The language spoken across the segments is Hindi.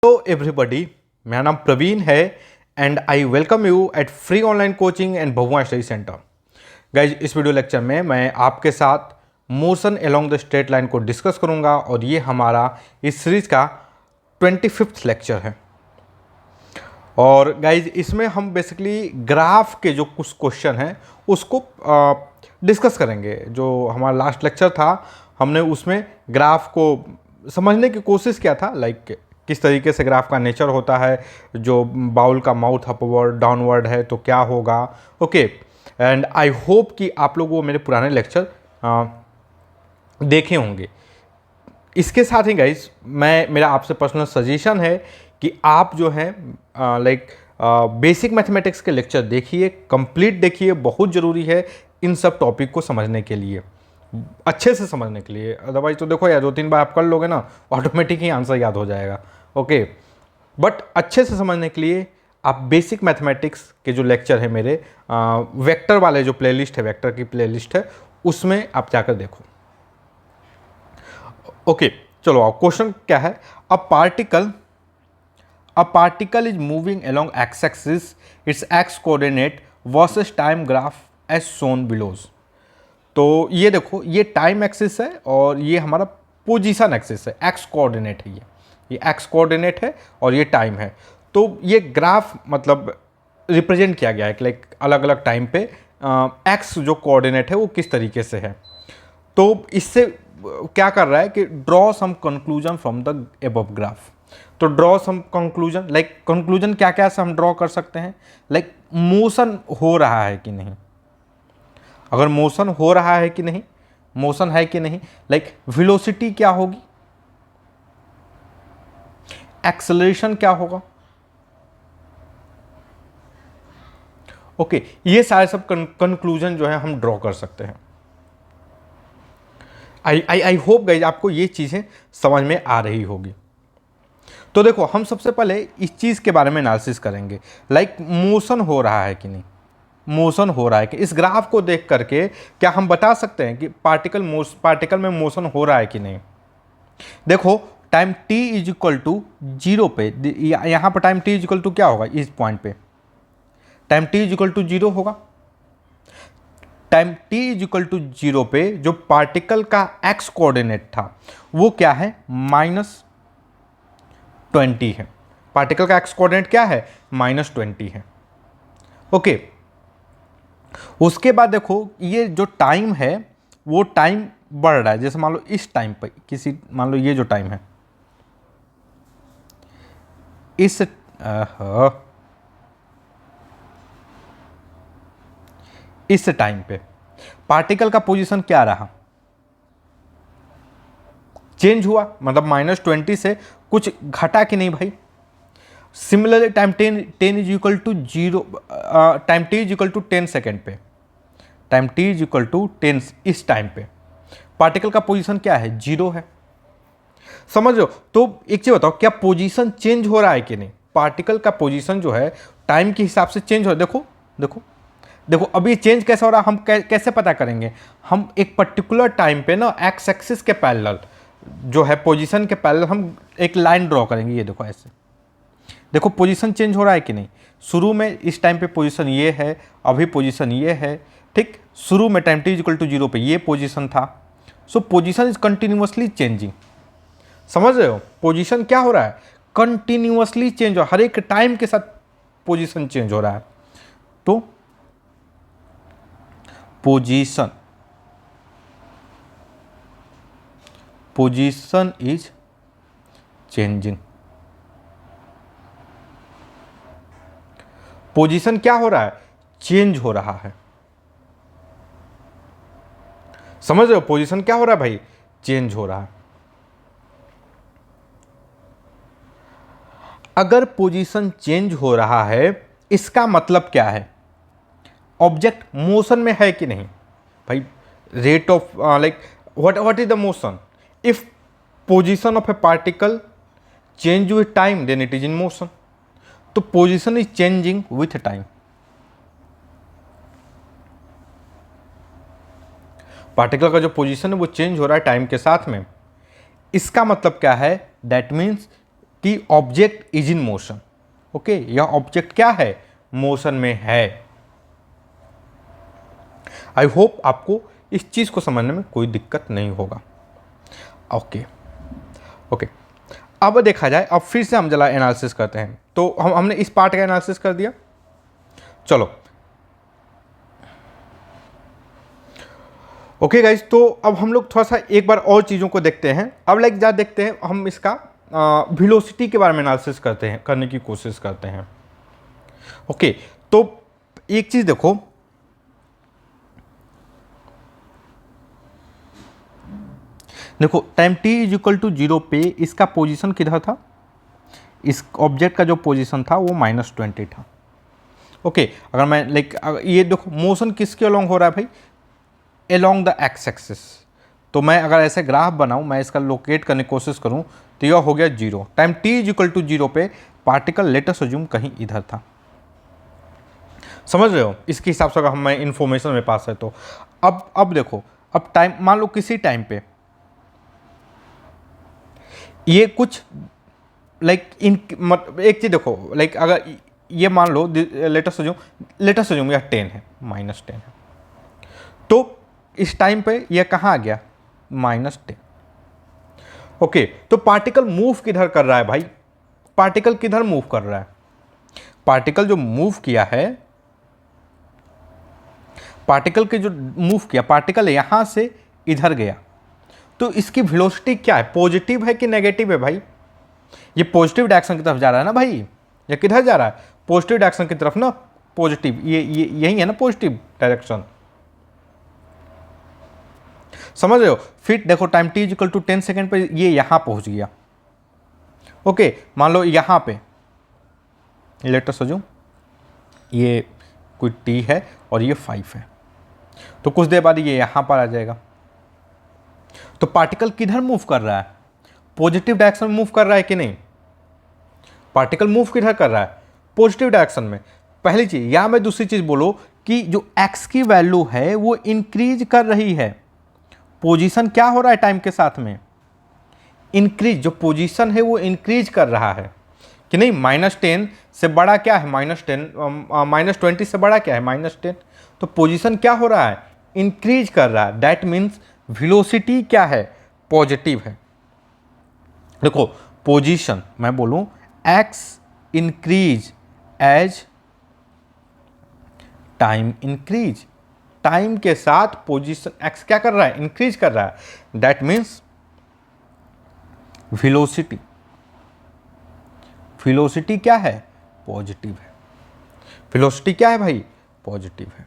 हेलो एवरीबॉडी, मेरा नाम प्रवीण है and I welcome you at free online coaching and Bhagwan study centre. Guys, इस वीडियो लेक्चर में मैं आपके साथ motion along the straight line को डिस्कस करूंगा और ये हमारा इस सीरीज का 25th लेक्चर है। और गाइज, इसमें हम बेसिकली ग्राफ के जो कुछ क्वेश्चन हैं उसको डिस्कस करेंगे। जो हमारा लास्ट लेक्चर था हमने उसमें ग्राफ को समझने की कोशिश किया था, लाइक किस तरीके से ग्राफ का नेचर होता है, जो बाउल का माउथ अपवर्ड डाउनवर्ड है तो क्या होगा। ओके, एंड आई होप कि आप लोग वो मेरे पुराने लेक्चर देखे होंगे। इसके साथ ही गाइज, मेरा आपसे पर्सनल सजेशन है कि आप जो है लाइक बेसिक मैथमेटिक्स के लेक्चर देखिए, कंप्लीट देखिए, बहुत ज़रूरी है इन सब टॉपिक को समझने के लिए, अच्छे से समझने के लिए। अदरवाइज तो देखो यार, 2-3 बार आप कर लोगे ना, ऑटोमेटिक ही आंसर याद हो जाएगा। ओके, बट अच्छे से समझने के लिए आप बेसिक मैथमेटिक्स के जो लेक्चर है मेरे वेक्टर वाले जो प्लेलिस्ट है, वेक्टर की प्लेलिस्ट है, उसमें आप जाकर देखो। ओके, चलो अब क्वेश्चन क्या है। A particle is moving along X axis, its X coordinate versus time graph as shown below. तो ये देखो, ये टाइम एक्सिस है और ये हमारा पोजीशन एक्सिस है, एक्स कोऑर्डिनेट है, ये एक्स कोऑर्डिनेट है और ये टाइम है। तो ये ग्राफ मतलब रिप्रेजेंट किया गया है कि लाइक अलग अलग टाइम पे एक्स जो कोऑर्डिनेट है वो किस तरीके से है। तो इससे क्या कर रहा है कि draw some conclusion from the above graph. तो draw some conclusion, like conclusion क्या क्या से हम ड्रॉ कर सकते हैं, लाइक मोशन हो रहा है कि नहीं। अगर मोशन हो रहा है कि नहीं, मोशन है कि नहीं, लाइक वेलोसिटी क्या होगी, एक्सेलरेशन क्या होगा। ओके, ये सारे सब कंक्लूजन जो है हम ड्रॉ कर सकते हैं। आई होप गाइज आपको ये चीज़ें समझ में आ रही होगी। तो देखो, हम सबसे पहले इस चीज़ के बारे में एनालिसिस करेंगे, लाइक मोशन हो रहा है कि नहीं। मोशन हो रहा है कि इस ग्राफ को देख करके क्या हम बता सकते हैं कि पार्टिकल में मोशन हो रहा है कि नहीं। देखो, time t is equal to 0 पे, यहाँ पर time t is equal to क्या होगा, इस पॉइंट पे time t is equal to 0 होगा। Time t is equal to 0 पे जो पार्टिकल का x कोऑर्डिनेट था वो क्या है, -20 है। पार्टिकल का x कोऑर्डिनेट क्या है, -20 है। ओके, उसके बाद देखो, ये जो टाइम है वो टाइम बढ़ रहा है। जैसे मान लो इस टाइम पर मान लो ये जो टाइम है, इस टाइम पे पार्टिकल का पोजीशन क्या रहा, चेंज हुआ, मतलब -20 से कुछ घटा कि नहीं भाई। Similarly time 10 is equal to 0, time t is equal to 10 second पे, time t is equal to 10, इस टाइम पे पार्टिकल का पोजीशन क्या है, 0 है। समझ लो। तो एक चीज बताओ, क्या पोजीशन चेंज हो रहा है कि नहीं। पार्टिकल का पोजीशन जो है टाइम के हिसाब से चेंज हो रहा है। देखो देखो देखो, अभी चेंज कैसे हो रहा है, हम कैसे पता करेंगे। हम एक पर्टिकुलर टाइम पे ना एक्स एक्सिस के पैरेलल जो है, पोजीशन के पैरेलल हम एक लाइन ड्रॉ करेंगे। ये देखो ऐसे, देखो पोजीशन चेंज हो रहा है कि नहीं। शुरू में इस टाइम पे पोजीशन ये है, अभी पोजीशन ये है, ठीक। शुरू में time t is equal to 0 पे ये पोजीशन था। So position is continuously changing. समझ रहे हो, पोजीशन क्या हो रहा है, कंटिन्यूअसली चेंज हो, हर एक टाइम के साथ पोजीशन चेंज हो रहा है। तो पोजीशन इज चेंजिंग। पोजीशन क्या हो रहा है, चेंज हो रहा है। समझ रहे हो, पोजीशन क्या हो रहा है भाई, चेंज हो रहा है। अगर पोजीशन चेंज हो रहा है, इसका मतलब क्या है, ऑब्जेक्ट मोशन में है कि नहीं भाई। Rate of like what is the motion, if position of a particle change with time then it is in motion. तो position is changing with time. Particle का जो पोजीशन है वो चेंज हो रहा है टाइम के साथ में। इसका मतलब क्या है, दैट मीन्स कि object is in motion. Okay, यह ऑब्जेक्ट क्या है, मोशन में है। आई होप आपको इस चीज को समझने में कोई दिक्कत नहीं होगा। ओके ओके, अब देखा जाए, अब फिर से हम जरा एनालिसिस करते हैं। तो हमने इस पार्ट का एनालिसिस कर दिया। चलो ओके गाइज, तो अब हम लोग थोड़ा सा एक बार और चीज़ों को देखते हैं। अब लाइक जा देखते हैं, हम इसका वेलोसिटी के बारे में एनालिसिस करने की कोशिश करते हैं। ओके, तो एक चीज़ देखो, time t is equal to 0 पे इसका पोजीशन किधर था, इस ऑब्जेक्ट का जो पोजीशन था वो -20 था। ओके, अगर मैं ये देखो मोशन किसके अलोंग हो रहा है भाई, अलोंग द एक्स एक्सिस। तो मैं अगर ऐसे ग्राफ बनाऊं, मैं इसका लोकेट करने की कोशिश करूं, तो यह हो गया 0। Time t is equal to 0 पे पार्टिकल लेट अस अज्यूम कहीं इधर था। समझ रहे हो, इसके हिसाब से अगर मैं इंफॉर्मेशन मेरे पास है तो अब देखो, अब टाइम मान लो किसी टाइम पे ये कुछ एक चीज देखो, अगर ये मान लो लेट अस अज्यूम यह 10 है, -10 है, तो इस टाइम पे ये कहाँ आ गया, -10। ओके, तो पार्टिकल मूव किधर कर रहा है भाई, पार्टिकल किधर मूव कर रहा है, पार्टिकल जो मूव किया है, पार्टिकल यहां से इधर गया, तो इसकी वेलोसिटी क्या है, पॉजिटिव है कि नेगेटिव है भाई, ये पॉजिटिव डायरेक्शन की तरफ जा रहा है ना भाई, ये किधर जा रहा है, पॉजिटिव डायरेक्शन की तरफ ना, पॉजिटिव, ये यही है ना पॉजिटिव डायरेक्शन। समझ रहे हो, फिर देखो time t equal to 10 second पे ये यहां पहुंच गया। ओके, मान लो यहां पे लेट अस अज्यूम ये कोई t है और ये 5 है, तो कुछ देर बाद ये यहां पर आ जाएगा। तो पार्टिकल किधर मूव कर रहा है, पॉजिटिव डायरेक्शन में मूव कर रहा है कि नहीं, पार्टिकल मूव किधर कर रहा है, पॉजिटिव डायरेक्शन में। पहली चीज, या मैं दूसरी चीज बोलो कि जो x की वैल्यू है वो इंक्रीज कर रही है, पोजीशन क्या हो रहा है टाइम के साथ में, इंक्रीज, जो पोजीशन है वो इंक्रीज कर रहा है कि नहीं, -10 से बड़ा क्या है, -20 से बड़ा क्या है, -10, तो पोजीशन क्या हो रहा है, इंक्रीज कर रहा है। दैट मीन्स वेलोसिटी क्या है, पॉजिटिव है। देखो पोजीशन, मैं बोलूं x increase as time increase, टाइम के साथ पोजीशन x क्या कर रहा है, इंक्रीज कर रहा है। दैट मीन्स वेलोसिटी क्या है, पॉजिटिव है। वेलोसिटी क्या है भाई, पॉजिटिव है।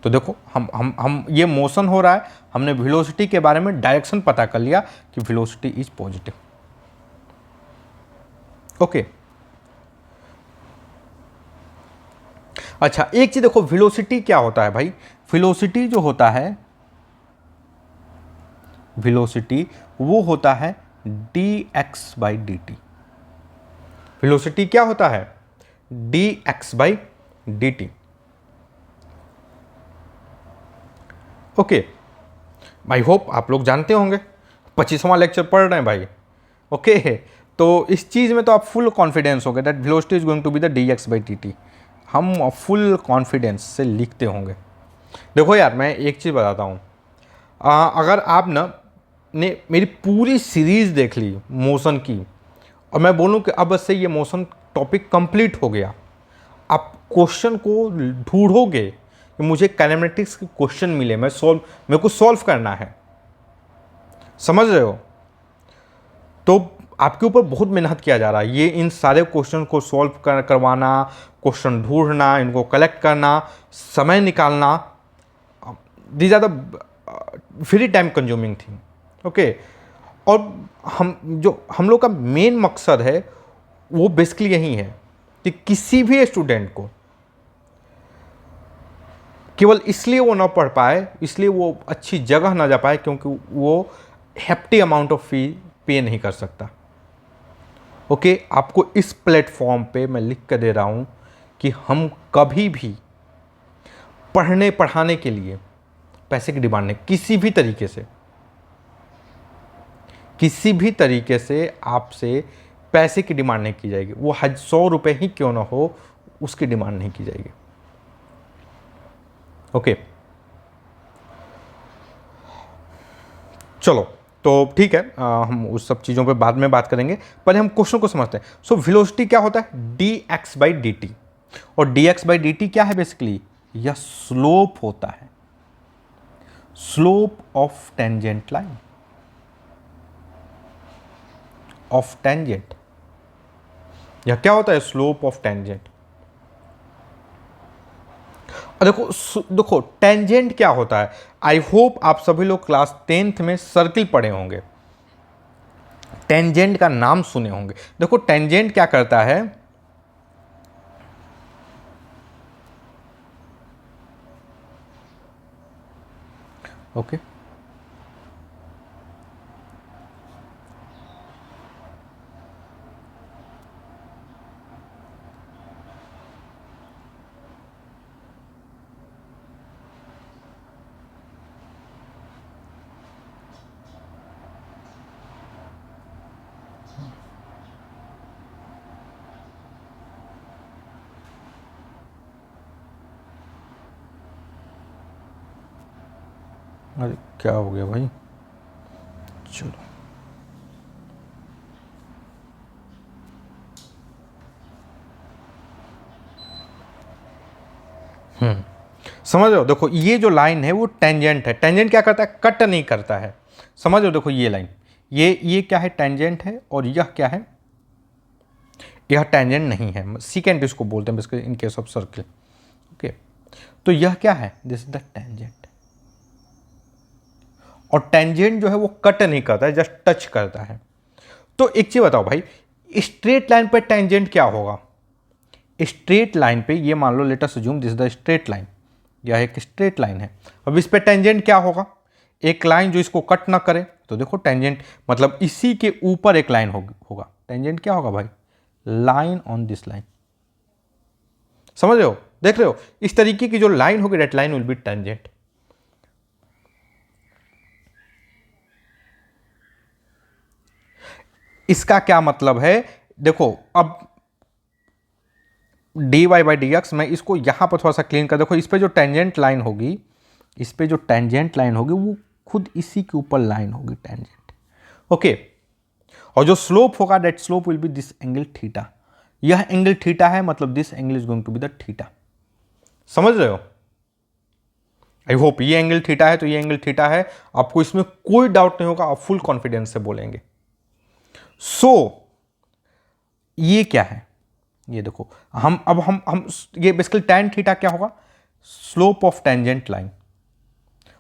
तो देखो हम ये मोशन हो रहा है, हमने वेलोसिटी के बारे में डायरेक्शन पता कर लिया कि वेलोसिटी इज पॉजिटिव। ओके, अच्छा एक चीज देखो, वेलोसिटी क्या होता है भाई, वेलोसिटी जो होता है, वेलोसिटी वो होता है dx/dt। वेलोसिटी क्या होता है, dx/dt। ओके, आई होप आप लोग जानते होंगे, 25वां लेक्चर पढ़ रहे हैं भाई। ओके, तो इस चीज़ में तो आप फुल कॉन्फिडेंस हो गए that velocity is going to be the dx/dt, हम फुल कॉन्फिडेंस से लिखते होंगे। देखो यार, मैं एक चीज़ बताता हूँ, अगर आप ने मेरी पूरी सीरीज़ देख ली मोशन की, और मैं बोलूँ कि अब से ये मोशन टॉपिक कंप्लीट हो गया, आप क्वेश्चन को ढूंढोगे कि मुझे काइनेमेटिक्स के क्वेश्चन मिले, मेरे को सॉल्व करना है, समझ रहे हो, तो आपके ऊपर बहुत मेहनत किया जा रहा है, ये इन सारे क्वेश्चन को सॉल्व करवाना, क्वेश्चन ढूंढना, इनको कलेक्ट करना, समय निकालना, these are the very time consuming thing. Okay, और हम लोग का मेन मकसद है वो बेसिकली यही है कि किसी भी स्टूडेंट को केवल इसलिए वो ना पढ़ पाए, इसलिए वो अच्छी जगह ना जा पाए क्योंकि वो हेफ्टी अमाउंट ऑफ फी पे नहीं कर सकता। ओके, आपको इस प्लेटफॉर्म पे मैं लिख कर दे रहा हूँ कि हम कभी भी पढ़ाने के लिए पैसे की डिमांड नहीं, किसी भी तरीके से आपसे पैसे की डिमांड नहीं की जाएगी, वो 100 रुपये ही क्यों ना हो उसकी डिमांड नहीं की जाएगी। ओके, चलो तो ठीक है, हम उस सब चीज़ों पे बाद में बात करेंगे, पहले हम क्वेश्चन को समझते हैं। सो वेलोसिटी क्या होता है, dx/dt, और dx/dt क्या है बेसिकली, यह स्लोप होता है, slope of tangent line, of tangent. यह क्या होता है, स्लोप ऑफ टेंजेंट। देखो देखो टेंजेंट क्या होता है, आई होप आप सभी लोग क्लास 10th में सर्किल पढ़े होंगे, टेंजेंट का नाम सुने होंगे। देखो टेंजेंट क्या करता है, ओके अरे क्या हो गया भाई, चलो समझ रहे हो। देखो ये जो लाइन है वो टेंजेंट है, टेंजेंट क्या करता है, कट नहीं करता है। समझ रहे हो, देखो ये लाइन, ये क्या है, टेंजेंट है, और यह क्या है, यह टेंजेंट नहीं है, सीकेंट इसको बोलते हैं in case of circle. Okay, तो यह क्या है, दिस इज द टेंजेंट, और टेंजेंट जो है वो कट नहीं करता है, जस्ट टच करता है। तो एक चीज बताओ भाई, स्ट्रेट लाइन पर टेंजेंट क्या होगा, स्ट्रेट लाइन पे ये मान लो, let us assume this is the straight line, यह एक स्ट्रेट लाइन है। अब इस पे टेंजेंट क्या होगा, एक लाइन जो इसको कट ना करे, तो देखो टेंजेंट मतलब इसी के ऊपर एक लाइन होगा, टेंजेंट क्या होगा भाई, लाइन ऑन दिस लाइन। समझ रहे हो, देख रहे हो, इस तरीके की जो लाइन होगी that line will be tangent. इसका क्या मतलब है, देखो अब dy/dx, मैं इसको यहां पर थोड़ा सा क्लीन कर, देखो इस पे जो टेंजेंट लाइन होगी, इस पे जो टेंजेंट लाइन होगी वो खुद इसी के ऊपर लाइन होगी, टेंजेंट। ओके, और जो स्लोप होगा that slope will be this angle theta, यह एंगल थीटा है, मतलब this angle is going to be the theta. समझ रहे हो, आई होप ये एंगल थीटा है तो ये एंगल थीटा है, आपको इसमें कोई डाउट नहीं होगा, आप फुल कॉन्फिडेंस से बोलेंगे। सो ये क्या है, ये देखो हम ये बेसिकली टैन थीटा क्या होगा, slope of tangent line.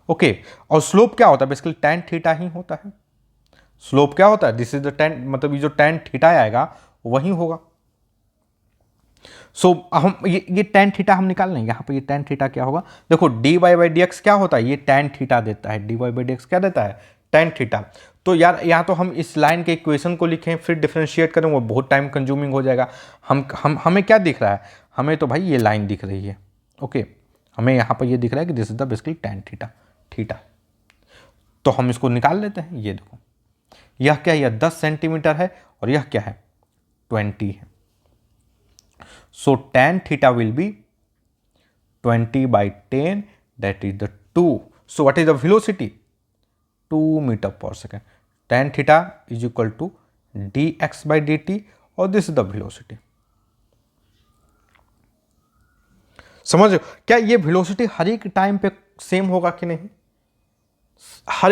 Okay, और स्लोप क्या होता है, बेसिकली टैन थीटा ही होता है। स्लोप क्या होता है, दिस इज द टैन, मतलब ये जो टैन थीटा आएगा वही होगा। सो हम ये टैन थीटा हम निकाल लेंगे, यहां पर ये टैन थीटा क्या होगा, देखो dy/dx क्या होता है, ये टैन थीटा देता है, dy/dx क्या देता है, टैन थीटा। तो यार यहाँ तो हम इस लाइन के इक्वेशन को लिखें फिर डिफरेंशिएट करें, वो बहुत टाइम कंज्यूमिंग हो जाएगा। हमें क्या दिख रहा है, हमें तो भाई ये लाइन दिख रही है। ओके, हमें यहाँ पर ये दिख रहा है कि this is the basically tan theta, theta. तो हम इसको निकाल लेते हैं, ये देखो यह क्या है, यह 10 सेंटीमीटर है, और यह क्या है, 20 है। सो tan theta will B 20/10, that is the 2. So what is the velocity, 2 meter per second. Tan theta is equal to dx/dt, और दिस इज द वेलोसिटी। समझ रहे हो, क्या ये वेलोसिटी हर एक टाइम पे सेम होगा कि नहीं,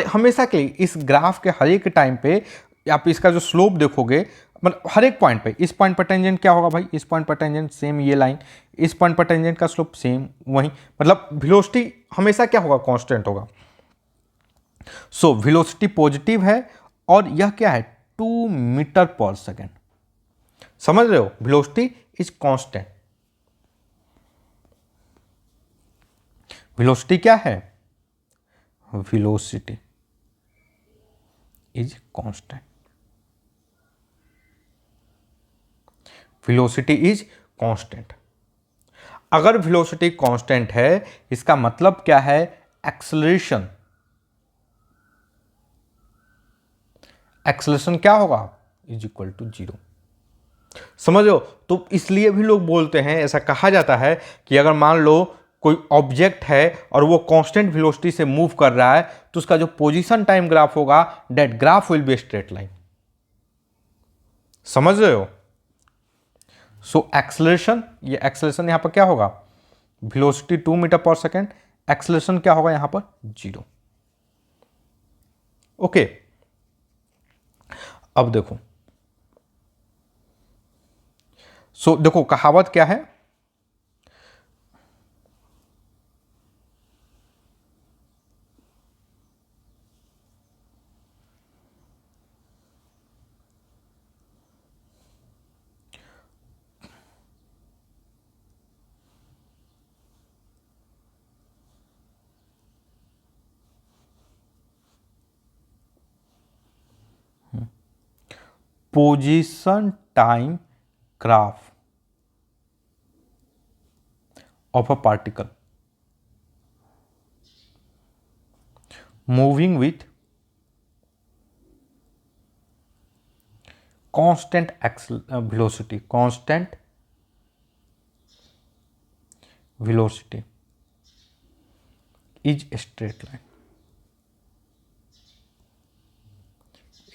हमेशा के लिए इस ग्राफ के हर एक टाइम पे आप इसका जो स्लोप देखोगे, मतलब हर एक पॉइंट पे, इस पॉइंट पर टेंजेंट क्या होगा भाई, इस पॉइंट पर टेंजेंट सेम ये लाइन, इस पॉइंट पर टेंजेंट का स्लोप सेम वही, मतलब वेलोसिटी हमेशा क्या होगा, कांस्टेंट होगा। सो वेलोसिटी पॉजिटिव है, और यह क्या है, 2 मीटर पर सेकेंड। समझ रहे हो, वेलोसिटी इज कांस्टेंट, वेलोसिटी क्या है, velocity is constant, velocity is constant. अगर वेलोसिटी कांस्टेंट है इसका मतलब क्या है, एक्सेलरेशन, एक्सेलरेशन क्या होगा, इज इक्वल टू 0। समझ लो। तो इसलिए भी लोग बोलते हैं, ऐसा कहा जाता है कि अगर मान लो कोई ऑब्जेक्ट है और वो कांस्टेंट वेलोसिटी से मूव कर रहा है तो उसका जो पोजीशन टाइम ग्राफ होगा, that graph will be straight line. समझ रहे हो? सो एक्सेलरेशन, ये एक्सेलरेशन यहां पर क्या होगा, velocity 2 metre per second, acceleration क्या होगा यहां पर 0। ओके, अब देखो, सो देखो कहावत क्या है, position time graph of a particle moving with constant velocity, constant velocity is straight line,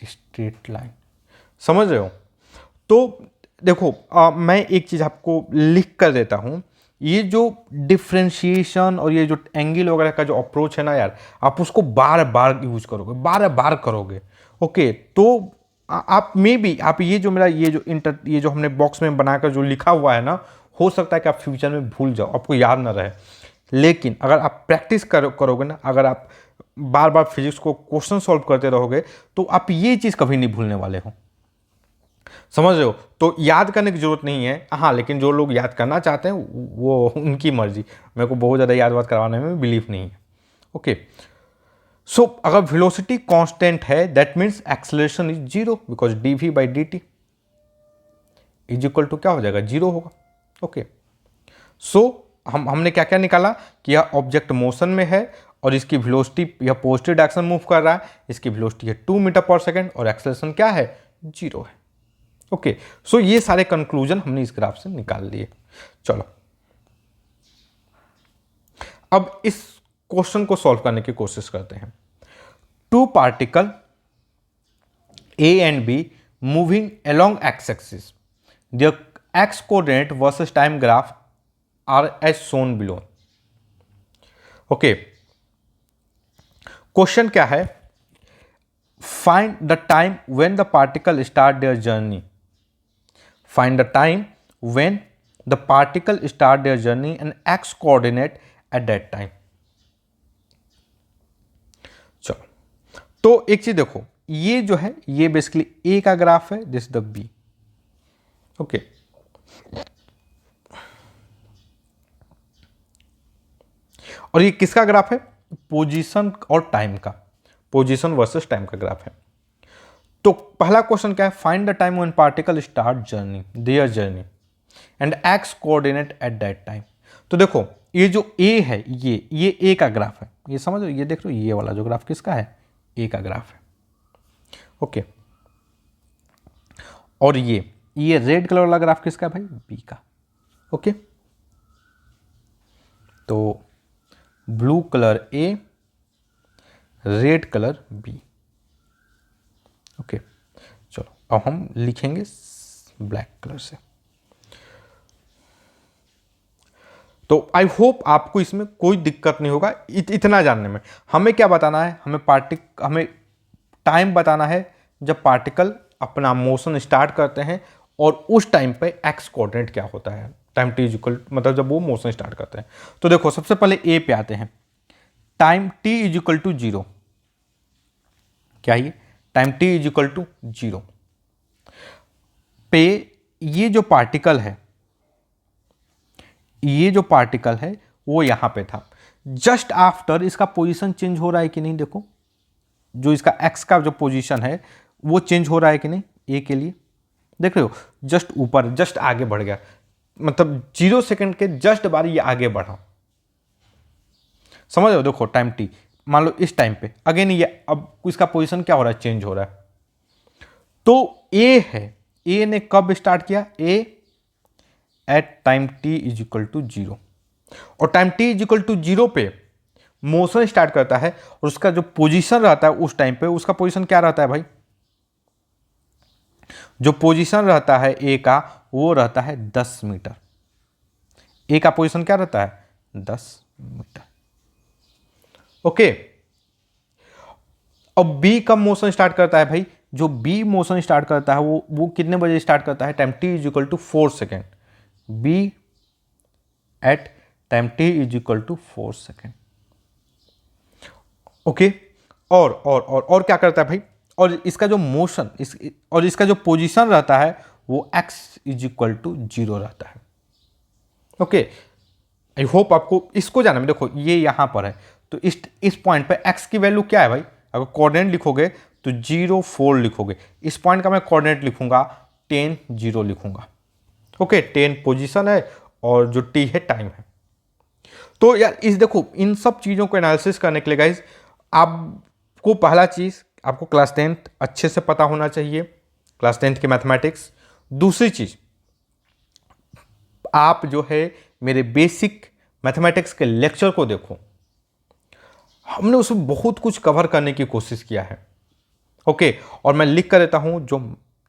straight line. समझ रहे हो? तो देखो मैं एक चीज आपको लिख कर देता हूं, ये जो डिफ्रेंशिएशन और ये जो एंगल वगैरह का जो अप्रोच है ना यार, आप उसको बार बार यूज करोगे, बार बार करोगे। ओके, तो आप मे बी आप ये जो मेरा ये जो हमने बॉक्स में बनाकर जो लिखा हुआ है ना, हो सकता है कि आप फ्यूचर में भूल जाओ, आपको याद ना रहे। लेकिन अगर आप प्रैक्टिस करोगे ना, अगर आप बार बार फिजिक्स को क्वेश्चन सॉल्व करते रहोगे, तो आप ये चीज़ कभी नहीं भूलने वाले हो। समझ रहे हो? तो याद करने की जरूरत नहीं है, हाँ, लेकिन जो लोग याद करना चाहते हैं वो उनकी मर्जी। मेरे को बहुत ज़्यादा याद वाद करवाने में बिलीव नहीं है। ओके, सो अगर वेलोसिटी कांस्टेंट है, that means acceleration is zero, because D V by D T is equal to क्या हो जाएगा, जीरो होगा। ओके, सो हमने क्या क्या निकाला कि यह ऑब्जेक्ट मोशन में है और इसकी वेलोसिटी, यह पॉजिटिव डायरेक्शन मूव कर रहा है, इसकी वेलोसिटी है 2 मीटर पर सेकेंड और एक्सेलरेशन क्या है, जीरो है। ओके, सो ये सारे कंक्लूजन हमने इस ग्राफ से निकाल लिए। चलो अब इस क्वेश्चन को सॉल्व करने की कोशिश करते हैं। Two particle A and B moving along X axis, their X coordinate versus time graph are as shown below. Okay, question क्या है, find the time when the particle start their journey, find the time when the particle start their journey and x coordinate at that time। चलो, तो एक चीज देखो, ये जो है ये बेसिकली ए का ग्राफ है, दिस द बी। ओके, और ये किसका ग्राफ है, पोजीशन और टाइम का, पोजीशन वर्सेस टाइम का ग्राफ है। तो पहला क्वेश्चन क्या है, find the time when particle start journey, their journey and x coordinate at that time. तो देखो ये जो ए है, ये ए का ग्राफ है, ये समझ लो, ये देख लो, ये वाला जो ग्राफ किसका है, ए का ग्राफ है। ओके, और ये रेड कलर वाला ग्राफ किसका है भाई, बी का। ओके, तो ब्लू कलर ए, रेड कलर बी। ओके, चलो अब हम लिखेंगे ब्लैक कलर से। तो आई होप आपको इसमें कोई दिक्कत नहीं होगा इतना जानने में। हमें क्या बताना है, हमें टाइम बताना है जब पार्टिकल अपना मोशन स्टार्ट करते हैं और उस टाइम पे एक्स कोऑर्डिनेट क्या होता है, टाइम टी इज इक्वल, मतलब जब वो मोशन स्टार्ट करते हैं। तो देखो सबसे पहले ए पे आते हैं, time T is equal to zero, क्या ये time T is equal to zero पे ये जो पार्टिकल है, ये जो पार्टिकल है वो यहां पे था, जस्ट आफ्टर इसका पोजीशन चेंज हो रहा है कि नहीं, देखो जो इसका एक्स का जो पोजीशन है वो चेंज हो रहा है कि नहीं, ए के लिए देख रहे हो, जस्ट ऊपर, जस्ट आगे बढ़ गया, मतलब 0 सेकंड के जस्ट बार ये आगे बढ़ा। समझ रहे हो? देखो टाइम टी, मान लो इस टाइम पे अगेन ये अब इसका पोजीशन क्या हो रहा है, चेंज हो रहा है। तो ए है, ए ने कब स्टार्ट किया, a at time T is equal to 0, और time T is equal to 0 पे मोशन स्टार्ट करता है, और उसका जो पोजीशन रहता है उस टाइम पे, उसका पोजीशन क्या रहता है भाई, जो पोजीशन रहता है ए का वो रहता है 10 मीटर। ए का पोजीशन क्या रहता है 10 मीटर। ओके, अब बी कब मोशन स्टार्ट करता है भाई, जो बी मोशन स्टार्ट करता है वो कितने बजे स्टार्ट करता है, time T is equal to 4 second. B at time T is equal to 4 second. Okay, और क्या करता है भाई, और इसका जो मोशन और इसका जो पोजीशन रहता है वो x इज इक्वल टू 0 रहता है। ओके, आई होप आपको इसको जाना में, देखो ये यहां पर है, तो इस पॉइंट पे x की वैल्यू क्या है भाई, अगर कोऑर्डिनेट लिखोगे तो 0 4 लिखोगे, इस पॉइंट का मैं कोऑर्डिनेट लिखूंगा 10 0 लिखूंगा। ओके, 10 पोजीशन है और जो t है टाइम है। तो यार इस देखो इन सब चीज़ों को एनालिसिस करने के लिए गाइज आपको पहला चीज़ आपको क्लास 10th अच्छे से पता होना चाहिए, क्लास 10th की मैथमेटिक्स। दूसरी चीज़, आप जो है मेरे बेसिक मैथमेटिक्स के लेक्चर को देखो, हमने उसमें बहुत कुछ कवर करने की कोशिश किया है। ओके, और मैं लिख कर देता हूं जो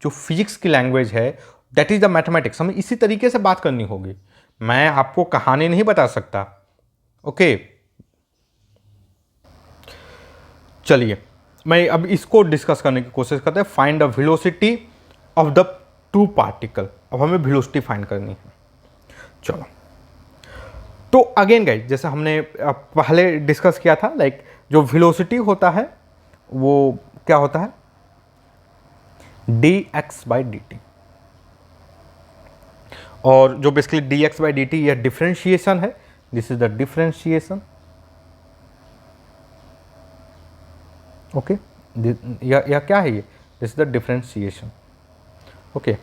जो फिजिक्स की लैंग्वेज है दैट इज द मैथमेटिक्स, हमें इसी तरीके से बात करनी होगी। मैं आपको कहानी नहीं बता सकता। ओके, चलिए मैं अब इसको डिस्कस करने की कोशिश करते हैं। Find the velocity of the two particle. अब हमें वेलोसिटी फाइंड करनी है। चलो, तो अगेन गाइस जैसे हमने पहले डिस्कस किया था, लाइक जो वेलोसिटी होता है वो क्या होता है, dx/dt, और जो बेसिकली dx/dt यह डिफरेंशिएशन है, this is the differentiation. Okay, यह क्या है, ये this is the differentiation. Okay,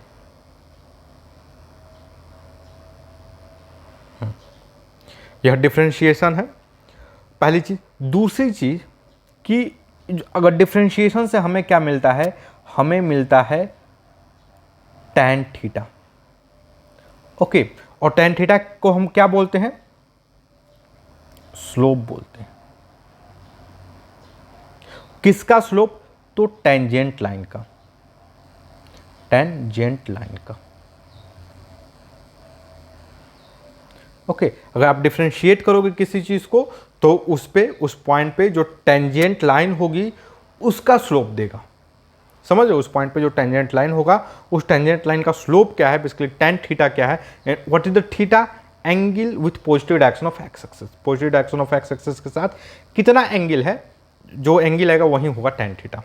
यह डिफरेंशिएशन है पहली चीज। दूसरी चीज कि अगर डिफरेंशिएशन से हमें क्या मिलता है, हमें मिलता है tan थीटा। ओके, और tan थीटा को हम क्या बोलते हैं, स्लोप बोलते हैं। किसका स्लोप, तो टेंजेंट लाइन का, टेंजेंट लाइन का। ओके, अगर आप डिफरेंशिएट करोगे किसी चीज को तो उस पॉइंट पे जो टेंजेंट लाइन होगी उसका स्लोप देगा। समझ रहे हो, उस पॉइंट पे जो टेंजेंट लाइन होगा उस टेंजेंट लाइन का स्लोप क्या है, बेसिकली tan थीटा क्या है, what is the theta, angle with positive direction of x axis. Positive direction of x axis के साथ कितना एंगल है, जो एंगल आएगा वही होगा tan theta.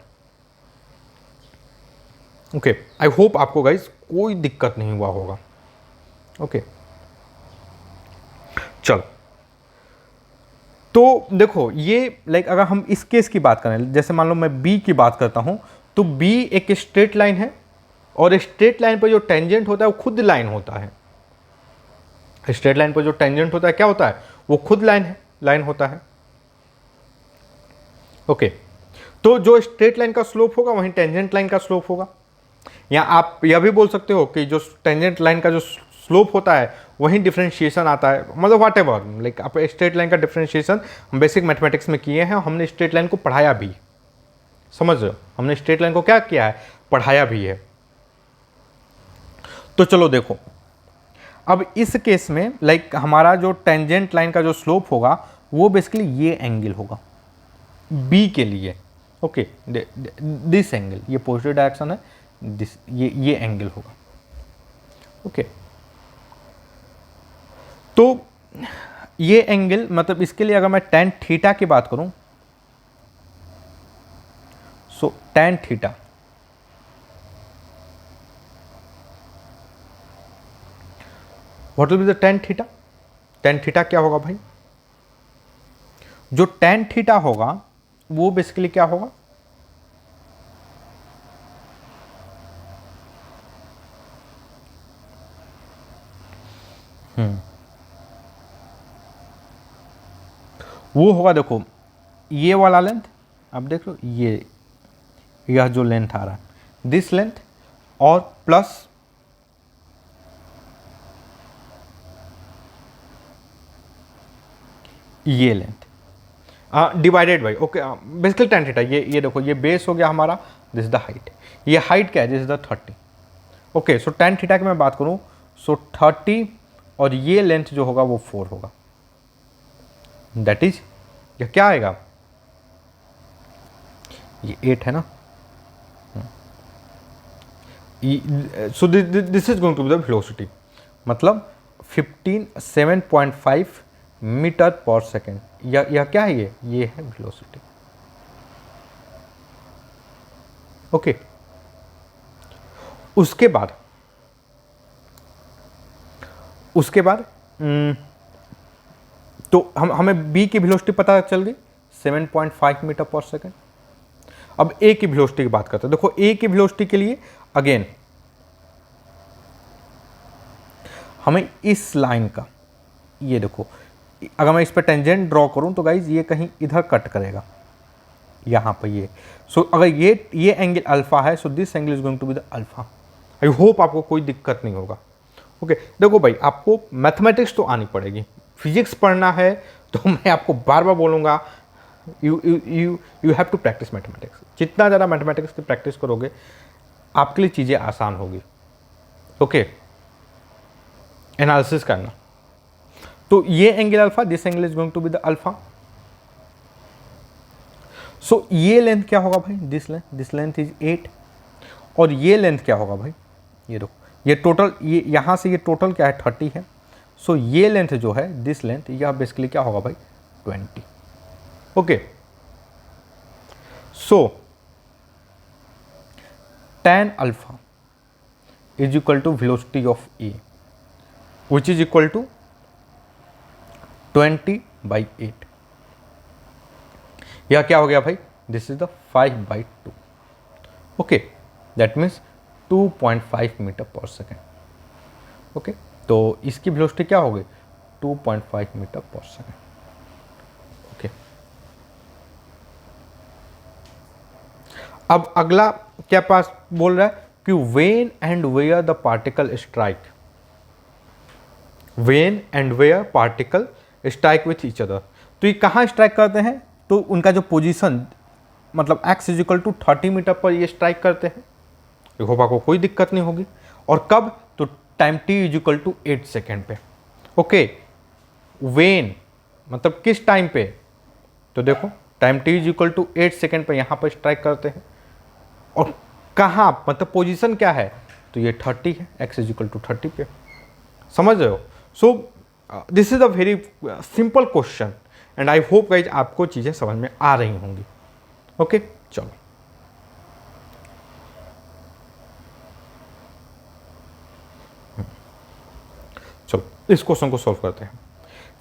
Okay, I hope आपको गाइस कोई दिक्कत नहीं हुआ होगा। ओके, चलो, तो देखो ये लाइक अगर हम इस केस की बात करें, जैसे मान लो मैं बी की बात करता हूं, तो बी एक स्ट्रेट लाइन है, और स्ट्रेट लाइन पर जो टेंजेंट होता है वो खुद लाइन होता है। स्ट्रेट लाइन पर जो टेंजेंट होता है क्या होता है, वो खुद लाइन होता है। ओके, तो जो स्ट्रेट लाइन का स्लोप होगा वहीं टेंजेंट लाइन का स्लोप होगा। या आप यह भी बोल सकते हो कि जो टेंजेंट लाइन का जो स्लोप होता है वहीं डिफरेंशिएशन आता है, मतलब व्हाट एवर, लाइक आप स्ट्रेट लाइन का डिफरेंशिएशन हम बेसिक मैथमेटिक्स में किए हैं, हमने स्ट्रेट लाइन को पढ़ाया भी, समझ रहे हो, हमने स्ट्रेट लाइन को क्या किया है, पढ़ाया भी है। तो चलो देखो, अब इस केस में लाइक हमारा जो टेंजेंट लाइन का जो स्लोप होगा वो बेसिकली ये एंगल होगा बी के लिए। ओके, दिस एंगल, ये पॉजिटिव डायरेक्शन है, दिस ये एंगल होगा। ओके, तो ये एंगल, मतलब इसके लिए अगर मैं tan थीटा की बात करूं, सो tan theta what will be the tan theta, tan theta क्या होगा भाई, जो tan थीटा होगा वो बेसिकली क्या होगा, वो होगा, देखो ये वाला लेंथ, अब देख लो, यह जो लेंथ आ रहा है, दिस लेंथ और प्लस ये length divided by, okay basically tan theta, ये देखो ये बेस हो गया हमारा, दिस इज द हाइट, ये हाइट क्या है, this is the 30। Okay so tan theta की मैं बात करूं सो 30 और ये लेंथ जो होगा वो 4 होगा, दैट इज ये क्या आएगा, ये 8 है ना, so this is going to be the velocity, मतलब 7.5 मीटर पर सेकेंड, यह क्या है, ये है वेलोसिटी। ओके उसके बाद तो हमें बी की वेलोसिटी पता चल गई 7.5 मीटर पर सेकेंड। अब ए की वेलोसिटी की बात करते हैं। देखो ए की वेलोसिटी के लिए अगेन हमें इस लाइन का, ये देखो अगर मैं इस पर टेंजेंट ड्रॉ करूं तो गाइज ये कहीं इधर कट करेगा यहां पर ये, सो अगर ये एंगल अल्फा है so this angle is going to be the alpha. I hope आपको कोई दिक्कत नहीं होगा। ओके देखो भाई आपको मैथमेटिक्स तो आनी पड़ेगी, फिजिक्स पढ़ना है तो मैं आपको बार बार बोलूँगा you have to practise mathematics. जितना ज़्यादा मैथमेटिक्स की प्रैक्टिस करोगे आपके लिए चीज़ें आसान होगी। ओके एनालिसिस करना, तो ये angle alpha, this angle is going to be the alpha. So ये लेंथ क्या होगा भाई, दिस लेंथ इज 8 और ये लेंथ क्या होगा भाई, ये देखो ये टोटल, ये यहाँ से ये टोटल क्या है 30 है। सो ये लेंथ जो है दिस लेंथ, यह बेसिकली क्या होगा भाई 20। Okay so tan alpha is equal to velocity of A which is equal to 20/8। यह क्या हो गया भाई, this is the 5/2। Okay that means 2.5 metre per second. Okay तो इसकी वेलोसिटी क्या होगी 2.5 मीटर पर सेकेंड। ओके अब अगला क्या पास बोल रहा है कि when and where the particle strike, when and where particle strike with each other. तो ये कहाँ स्ट्राइक करते हैं, तो उनका जो पोजीशन मतलब x is equal to 30 metre पर ये स्ट्राइक करते हैं। होप आपको कोई दिक्कत नहीं होगी। और कब, तो time t is equal to 8 second पे। ओके वेन मतलब किस टाइम पे, तो देखो time t is equal to 8 second पे यहाँ पर स्ट्राइक करते हैं। और कहाँ मतलब पोजीशन क्या है, तो ये 30 है, x इज इक्वल टू 30 पे। समझ रहे हो। सो this is a very simple question and I hope guys आपको चीज़ें समझ में आ रही होंगी। ओके चलो इस क्वेश्चन को सॉल्व करते हैं।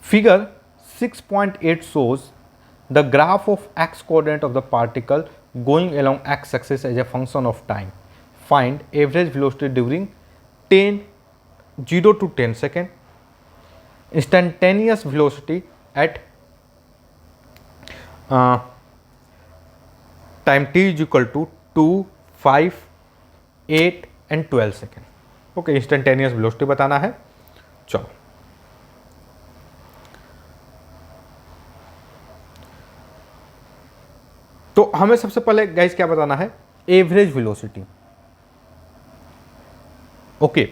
Figure 6.8 shows the graph of x coordinate of the particle going along x axis as a function of time. Find average velocity during 0 to 10 second, instantaneous velocity at time t is equal to 2, 5, 8 and 12 second. Okay instantaneous velocity बताना है। चलो तो हमें सबसे पहले गाइस क्या बताना है, एवरेज वेलोसिटी। ओके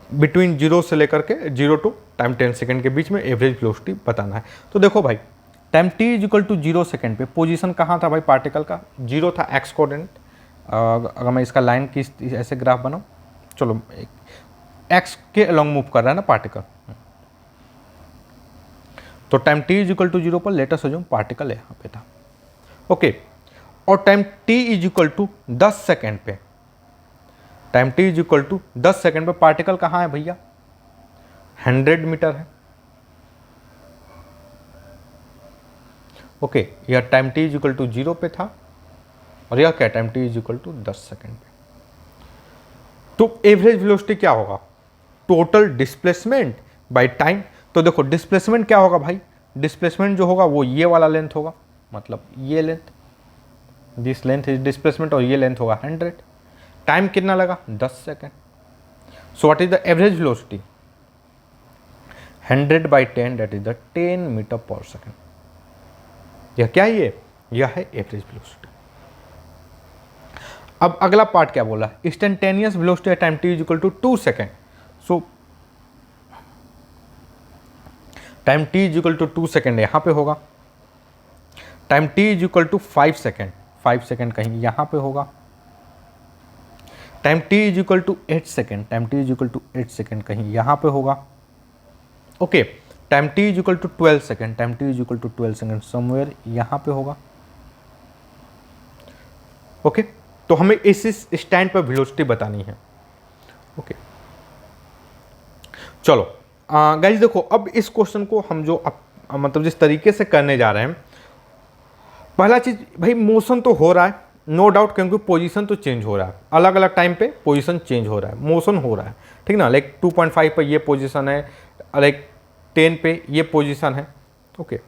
बिटवीन 0 से लेकर के 0 टू टाइम 10 सेकेंड के बीच में एवरेज वेलोसिटी बताना है। तो देखो भाई time t is equal to 0 second पे पोजीशन कहाँ था भाई पार्टिकल का, 0 था x कोऑर्डिनेट। अगर मैं इसका लाइन की ऐसे ग्राफ बनाऊँ, चलो x के अलोंग मूव कर रहा है ना पार्टिकल, तो time t is equal to 0 पर लेटेस्ट अज्यूम पार्टिकल यहाँ पे था। ओके और time t is equal to 10 second पे, time t is equal to 10 second पे पार्टिकल कहाँ है भैया 100 मीटर है। ओके यह time t is equal to 0 पे था और यह क्या time t is equal to 10 second पे। तो एवरेज वेलोसिटी क्या होगा, टोटल डिस्प्लेसमेंट बाय टाइम। तो देखो डिस्प्लेसमेंट क्या होगा भाई, डिस्प्लेसमेंट जो होगा वो ये वाला लेंथ होगा, मतलब ये length, this length is displacement और ये लेंथ होगा 100। टाइम कितना लगा 10 second. So what is the average velocity 100/10 that is the 10 metre per second. यह क्या है? यह है एवरेज वेलोसिटी। अब अगला पार्ट क्या बोला, instantaneous velocity at time t is equal to 2 second. So time t is equal to 2 second यहां पे होगा, time t is equal to 5 second, 5 second कहीं यहां पे होगा, time t is equal to 8 second, time t is equal to 8 second कहीं यहां पे होगा। Okay, time t is equal to 12 second, time t is equal to 12 second somewhere यहां पे होगा। ओके, तो हमें इस स्टैंड पर वेलोसिटी बतानी है। ओके, चलो गाइस देखो, अब इस क्वेश्चन को हम जो मतलब जिस तरीके से करने जा रहे हैं, पहला चीज भाई मोशन तो हो रहा है नो डाउट, क्योंकि पोजीशन तो चेंज हो रहा है, अलग अलग टाइम पे पोजीशन चेंज हो रहा है, मोशन हो रहा है, ठीक ना। लाइक 2.5 पे ये पोजीशन है, लाइक 10 पे ये पोजीशन है। ओके,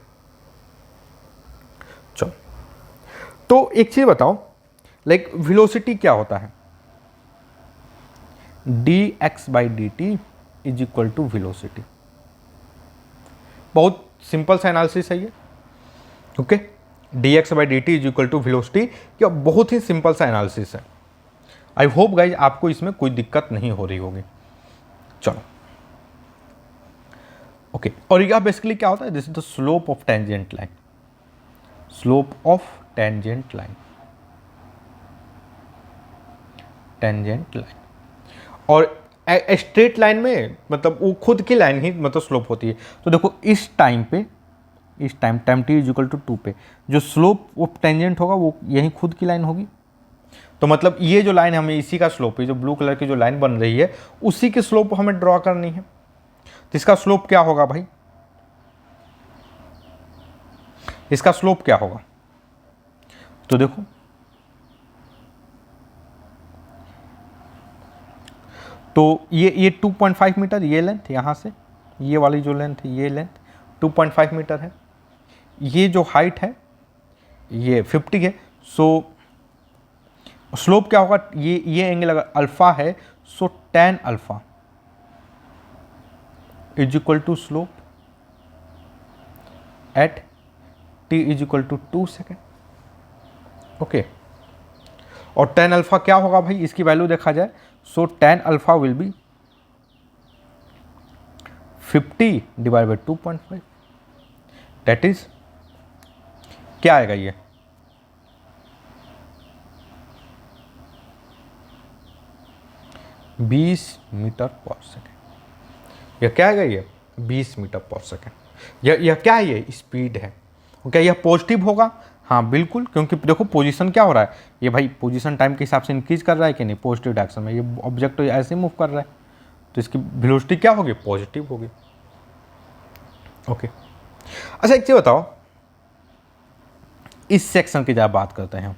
चलो तो एक चीज बताओ, लाइक वेलोसिटी क्या होता है, dx/dt is equal to velocity. बहुत सिंपल सा एनालिसिस है ये। Okay, dx/dt is equal to velocity, यह बहुत ही सिंपल सा एनालिसिस है। आई होप गाइज आपको इसमें कोई दिक्कत नहीं हो रही होगी। चलो ओके, और यह बेसिकली क्या होता है, this is the slope of tangent line, slope of tangent line, tangent line. और स्ट्रेट लाइन में मतलब वो खुद की लाइन ही मतलब स्लोप होती है। तो देखो इस टाइम पे, इस time t is equal to 2 पे जो स्लोप ऑफ टेंजेंट होगा वो यही खुद की लाइन होगी। तो मतलब ये जो लाइन हमें इसी का स्लोप है, जो ब्लू कलर की जो लाइन बन रही है उसी की स्लोप हमें ड्रॉ करनी है। तो इसका स्लोप क्या होगा भाई, इसका स्लोप क्या होगा, तो देखो तो ये 2.5 मीटर ये लेंथ, यहाँ से ये वाली जो लेंथ है ये लेंथ 2.5 मीटर है, ये जो हाइट है ये 50 है। सो स्लोप क्या होगा, ये एंगल अगर अल्फा है so tan alpha is equal to slope at t is equal to 2 second. Okay, और tan अल्फा क्या होगा भाई, इसकी वैल्यू देखा जाए so tan alpha will be 50 divide by 2.5, that is क्या आएगा ये, बीस मीटर पर सेकेंड। यह क्या आएगा, ये 20 मीटर पर सेकेंड। यह क्या है, ये स्पीड है। क्या यह पॉजिटिव होगा, हाँ बिल्कुल, क्योंकि देखो पोजीशन क्या हो रहा है, ये भाई पोजीशन टाइम के हिसाब से इंक्रीज कर रहा है कि नहीं, पॉजिटिव डायरेक्शन में। ये ऑब्जेक्ट तो ऐसे मूव कर रहा है, तो इसकी वेलोसिटी क्या होगी, पॉजिटिव होगी। ओके, अच्छा एक चीज बताओ, इस सेक्शन की जब बात करते हैं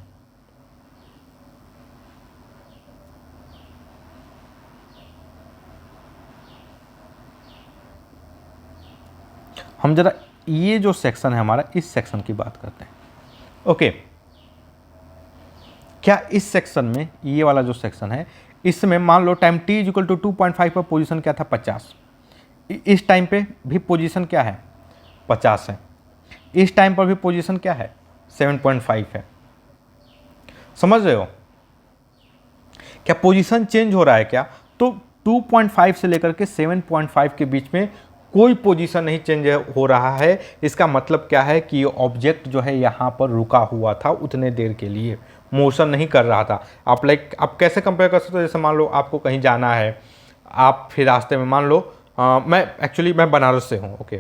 हम जरा ये जो सेक्शन है हमारा, इस सेक्शन की बात करते हैं। ओके, क्या इस सेक्शन में ये वाला जो सेक्शन है इसमें मान लो टाइम t इक्वल टू 2.5 पर पोजीशन क्या था 50, इस टाइम पे भी पोजीशन क्या है 50 है, इस टाइम पर भी पोजीशन क्या है 7.5 है। समझ रहे हो, क्या पोजीशन चेंज हो रहा है क्या, तो 2.5 से लेकर के 7.5 के बीच में कोई पोजीशन नहीं चेंज हो रहा है। इसका मतलब क्या है कि ये ऑब्जेक्ट जो है यहाँ पर रुका हुआ था उतने देर के लिए, मोशन नहीं कर रहा था। आप आप कैसे कंपेयर कर सकते हो, जैसे मान लो आपको कहीं जाना है, आप फिर रास्ते में मान लो मैं बनारस से हूँ। ओके,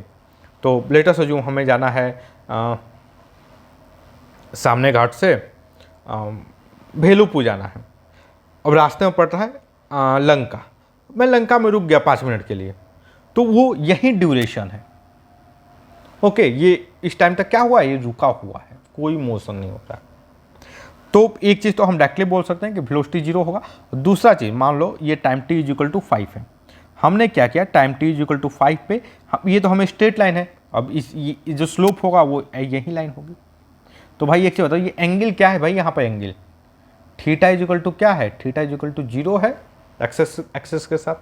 तो लेटर से जो हमें जाना है सामने घाट से भेलूपुर जाना है, अब रास्ते में पड़ रहा है लंका, मैं लंका में रुक गया 5 मिनट के लिए, तो वो यही ड्यूरेशन है। ओके, ये इस टाइम तक क्या हुआ, ये रुका हुआ है, कोई मोशन नहीं हो रहा। तो एक चीज़ तो हम डायरेक्टली बोल सकते हैं कि वेलोसिटी 0 होगा। दूसरा चीज़ मान लो ये time t is equal to 5 है, हमने क्या किया time t is equal to 5 पे, ये तो हमें स्ट्रेट लाइन है, अब ये जो स्लोप होगा वो यही लाइन होगी। तो भाई एक चीज़ बताओ, ये एंगल क्या है भाई, यहाँ पर angle theta is equal to क्या है, थीटा इज इक्वल टू 0 है एक्सेस के साथ।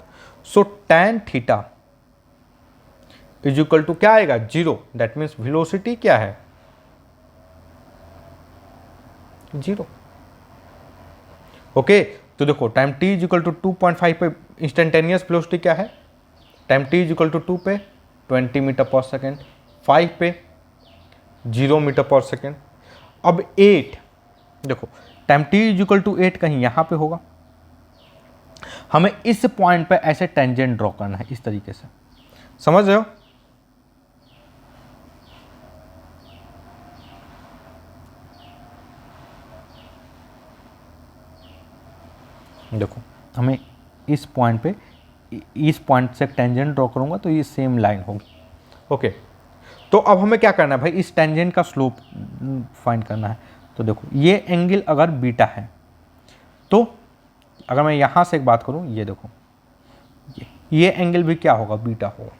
So tan theta is equal to क्या आएगा, 0। दैट मीन्स वेलोसिटी क्या है, 0। ओके, तो देखो time t is equal to 2.5 पे इंस्टेंटेनियस वेलोसिटी क्या है, time t is equal to 2 पे 20 मीटर पर सेकेंड, 5 पे 0 मीटर पर सेकेंड। अब 8 देखो, time t is equal to 8 कहीं यहां पे होगा, हमें इस पॉइंट पे ऐसे टेंजेंट ड्रॉ करना है इस तरीके से, समझ रहे हो। देखो हमें इस पॉइंट पे, इस पॉइंट से टेंजेंट ड्रॉ करूंगा तो ये सेम लाइन होगी। ओके, तो अब हमें क्या करना है भाई, इस टेंजेंट का स्लोप फाइंड करना है। तो देखो ये एंगल अगर बीटा है, तो अगर मैं यहां से एक बात करूं, ये देखो ये एंगल भी क्या होगा, बीटा होगा।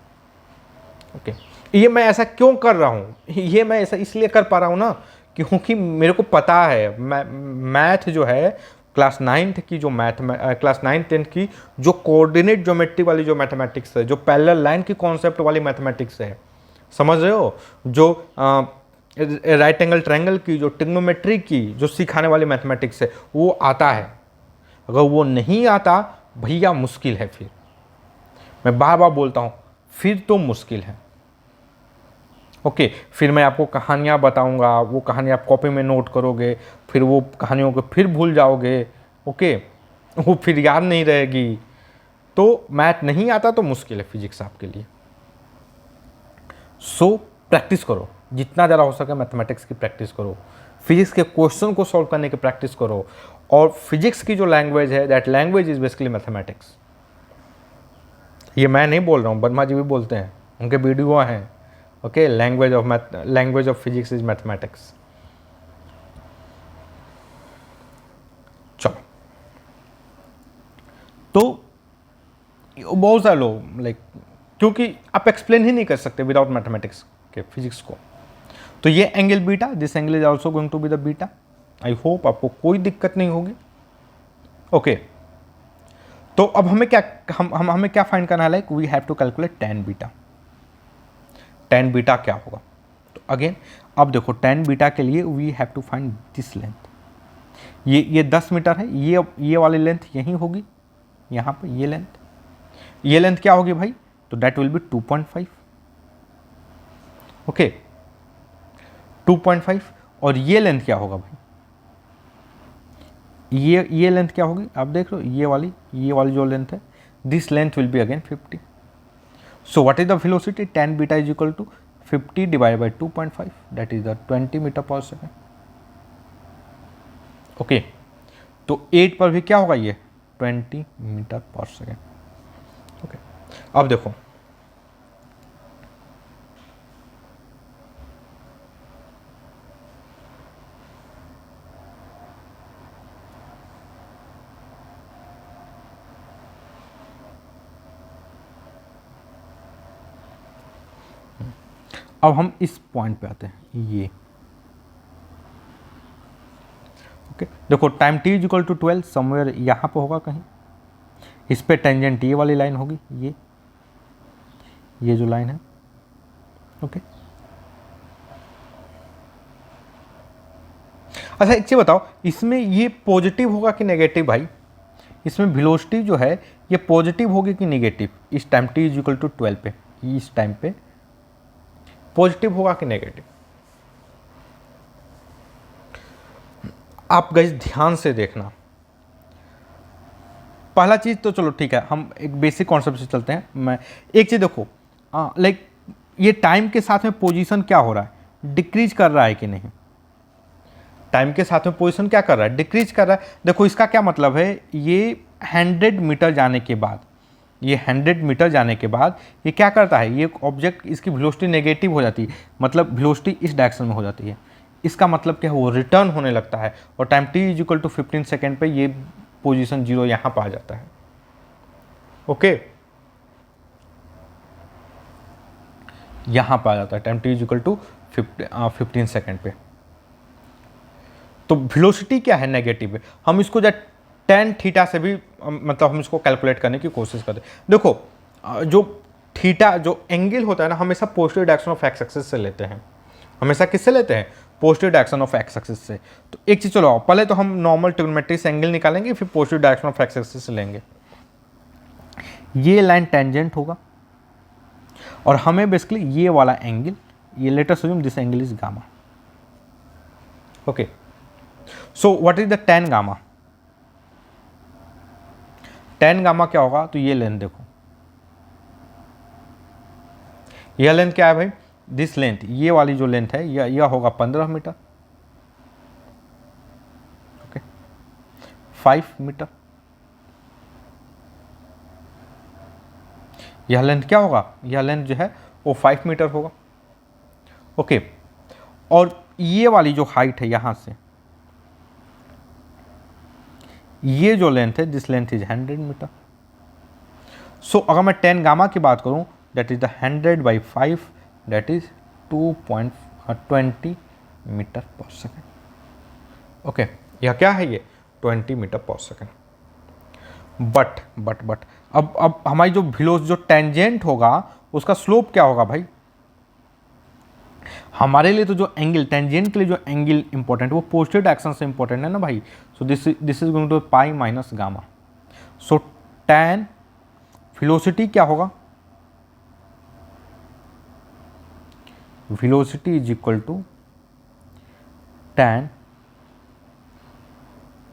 ओके, ये मैं ऐसा क्यों कर रहा हूं, ये मैं ऐसा इसलिए कर पा रहा हूं ना, क्योंकि मेरे को पता है मैथ जो है क्लास 9th की जो क्लास 9th 10th की जो कोऑर्डिनेट ज्योमेट्री वाली जो मैथमेटिक्स है, जो पैरेलल लाइन की कॉन्सेप्ट वाली मैथमेटिक्स है, समझ रहे हो, जो राइट एंगल ट्रायंगल की, जो ट्रिग्नोमेट्री की जो सिखाने वाली मैथमेटिक्स है, वो आता है। अगर वो नहीं आता भैया मुश्किल है, फिर मैं बार बार बोलता हूं, फिर तो मुश्किल है। ओके, फिर मैं आपको कहानियाँ बताऊंगा, वो कहानी आप कॉपी में नोट करोगे, फिर वो कहानियों को फिर भूल जाओगे। ओके, वो फिर याद नहीं रहेगी। तो मैथ नहीं आता तो मुश्किल है फिजिक्स आपके लिए। सो प्रैक्टिस करो, जितना ज़्यादा हो सके मैथमेटिक्स की प्रैक्टिस करो, फिजिक्स के क्वेश्चन को सॉल्व करने की प्रैक्टिस करो। और फिजिक्स की जो लैंग्वेज है, that language is basically mathematics. ये मैं नहीं बोल रहा हूँ, वर्मा जी भी बोलते हैं, उनके वीडियो हैं। Okay, language of physics is mathematics. चलो, तो बहुत सारे लोग लाइक, क्योंकि आप एक्सप्लेन ही नहीं कर सकते विदाउट मैथमेटिक्स के फिजिक्स को। तो ये angle beta, this angle is also going to be the beta. I hope आपको कोई दिक्कत नहीं होगी। ओके, तो अब हमें क्या हमें क्या फाइंड करना है, like we have to calculate tan beta. tan beta क्या होगा, तो अगेन अब देखो tan बीटा के लिए we have to find this length. ये 10 मीटर है, ये वाली लेंथ यही होगी, यहाँ पर ये लेंथ क्या होगी भाई, तो दैट विल बी 2.5। ओके, 2.5। और ये लेंथ क्या होगा भाई, ये लेंथ क्या होगी, आप देख लो, ये वाली जो लेंथ है, this length will be again 50। So what is the velocity, tan beta is equal to 50 divide by 2.5, that is the 20 metre per second. Okay, तो 8 पर भी क्या होगा, ये 20 मीटर पर सेकेंड। ओके, अब देखो अब हम इस पॉइंट पे आते हैं, ये ओके। देखो time t is equal to 12, somewhere यहाँ पे होगा कहीं, इस पे टेंजेंट ये वाली लाइन होगी, ये जो लाइन है। ओके, अच्छा एक चीज़ बताओ, इसमें ये पॉजिटिव होगा कि नेगेटिव भाई, इसमें वेलोसिटी जो है ये पॉजिटिव होगी कि नेगेटिव, इस time t is equal to 12 पे, इस टाइम पे पॉजिटिव होगा कि नेगेटिव। आप गाइस ध्यान से देखना, पहला चीज़ तो चलो ठीक है, हम एक बेसिक कॉन्सेप्ट से चलते हैं। मैं एक चीज़ देखो, लाइक ये टाइम के साथ में पोजीशन क्या हो रहा है, डिक्रीज कर रहा है कि नहीं, टाइम के साथ में पोजीशन क्या कर रहा है, डिक्रीज कर रहा है। देखो इसका क्या मतलब है, ये 100 मीटर जाने के बाद, ये 100 मीटर जाने के बाद ये क्या करता है, ये ऑब्जेक्ट, इसकी वेलोसिटी नेगेटिव हो जाती है, मतलब वेलोसिटी इस डायरेक्शन में हो जाती है। इसका मतलब क्या है, वो रिटर्न होने लगता है, और time t is equal to 15 second पे ये पोजीशन 0 यहाँ पर आ जाता है। ओके, यहाँ पर आ जाता है time t is equal to 15 second पे। तो वेलोसिटी क्या है, नेगेटिव है। हम इसको जो टेन थीटा से भी मतलब हम इसको कैलकुलेट करने की कोशिश करते हैं। देखो जो थीटा जो एंगल होता है ना, हमेशा positive direction of x axis से लेते हैं। हमेशा किससे लेते हैं? Positive direction of x axis से। तो एक चीज चलो, पहले तो हम नॉर्मल ट्रिग्नोमेट्री से एंगल निकालेंगे, फिर positive direction of x axis से लेंगे। ये लाइन टेंजेंट होगा और हमें बेसिकली ये वाला एंगल, ये late us assume this angle is gamma. Okay, so what is the tan gamma? tan gamma क्या होगा? तो ये लेंथ देखो, यह लेंथ क्या है भाई? दिस लेंथ, ये वाली जो लेंथ है यह होगा 15 मीटर। Okay, 5 metre. यह लेंथ क्या होगा? यह लेंथ जो है वो 5 मीटर होगा। ओके, और ये वाली जो हाइट है यहां से, ये जो लेंथ है, this length is 100 metre. So अगर मैं tan गामा की बात करूं, that is the 100/5, that is 2.20 metre per second. Okay, यह क्या है? ये 20 मीटर पर सेकेंड। बट अब हमारी जो जो टेंजेंट होगा उसका स्लोप क्या होगा भाई? हमारे लिए तो जो एंगल, टेंजेंट के लिए जो एंगल इंपॉर्टेंट है वो पॉजिटिव डायरेक्शन से इंपॉर्टेंट है ना भाई। So this is going to pi minus gamma. So tan velocity क्या होगा? Velocity is equal to tan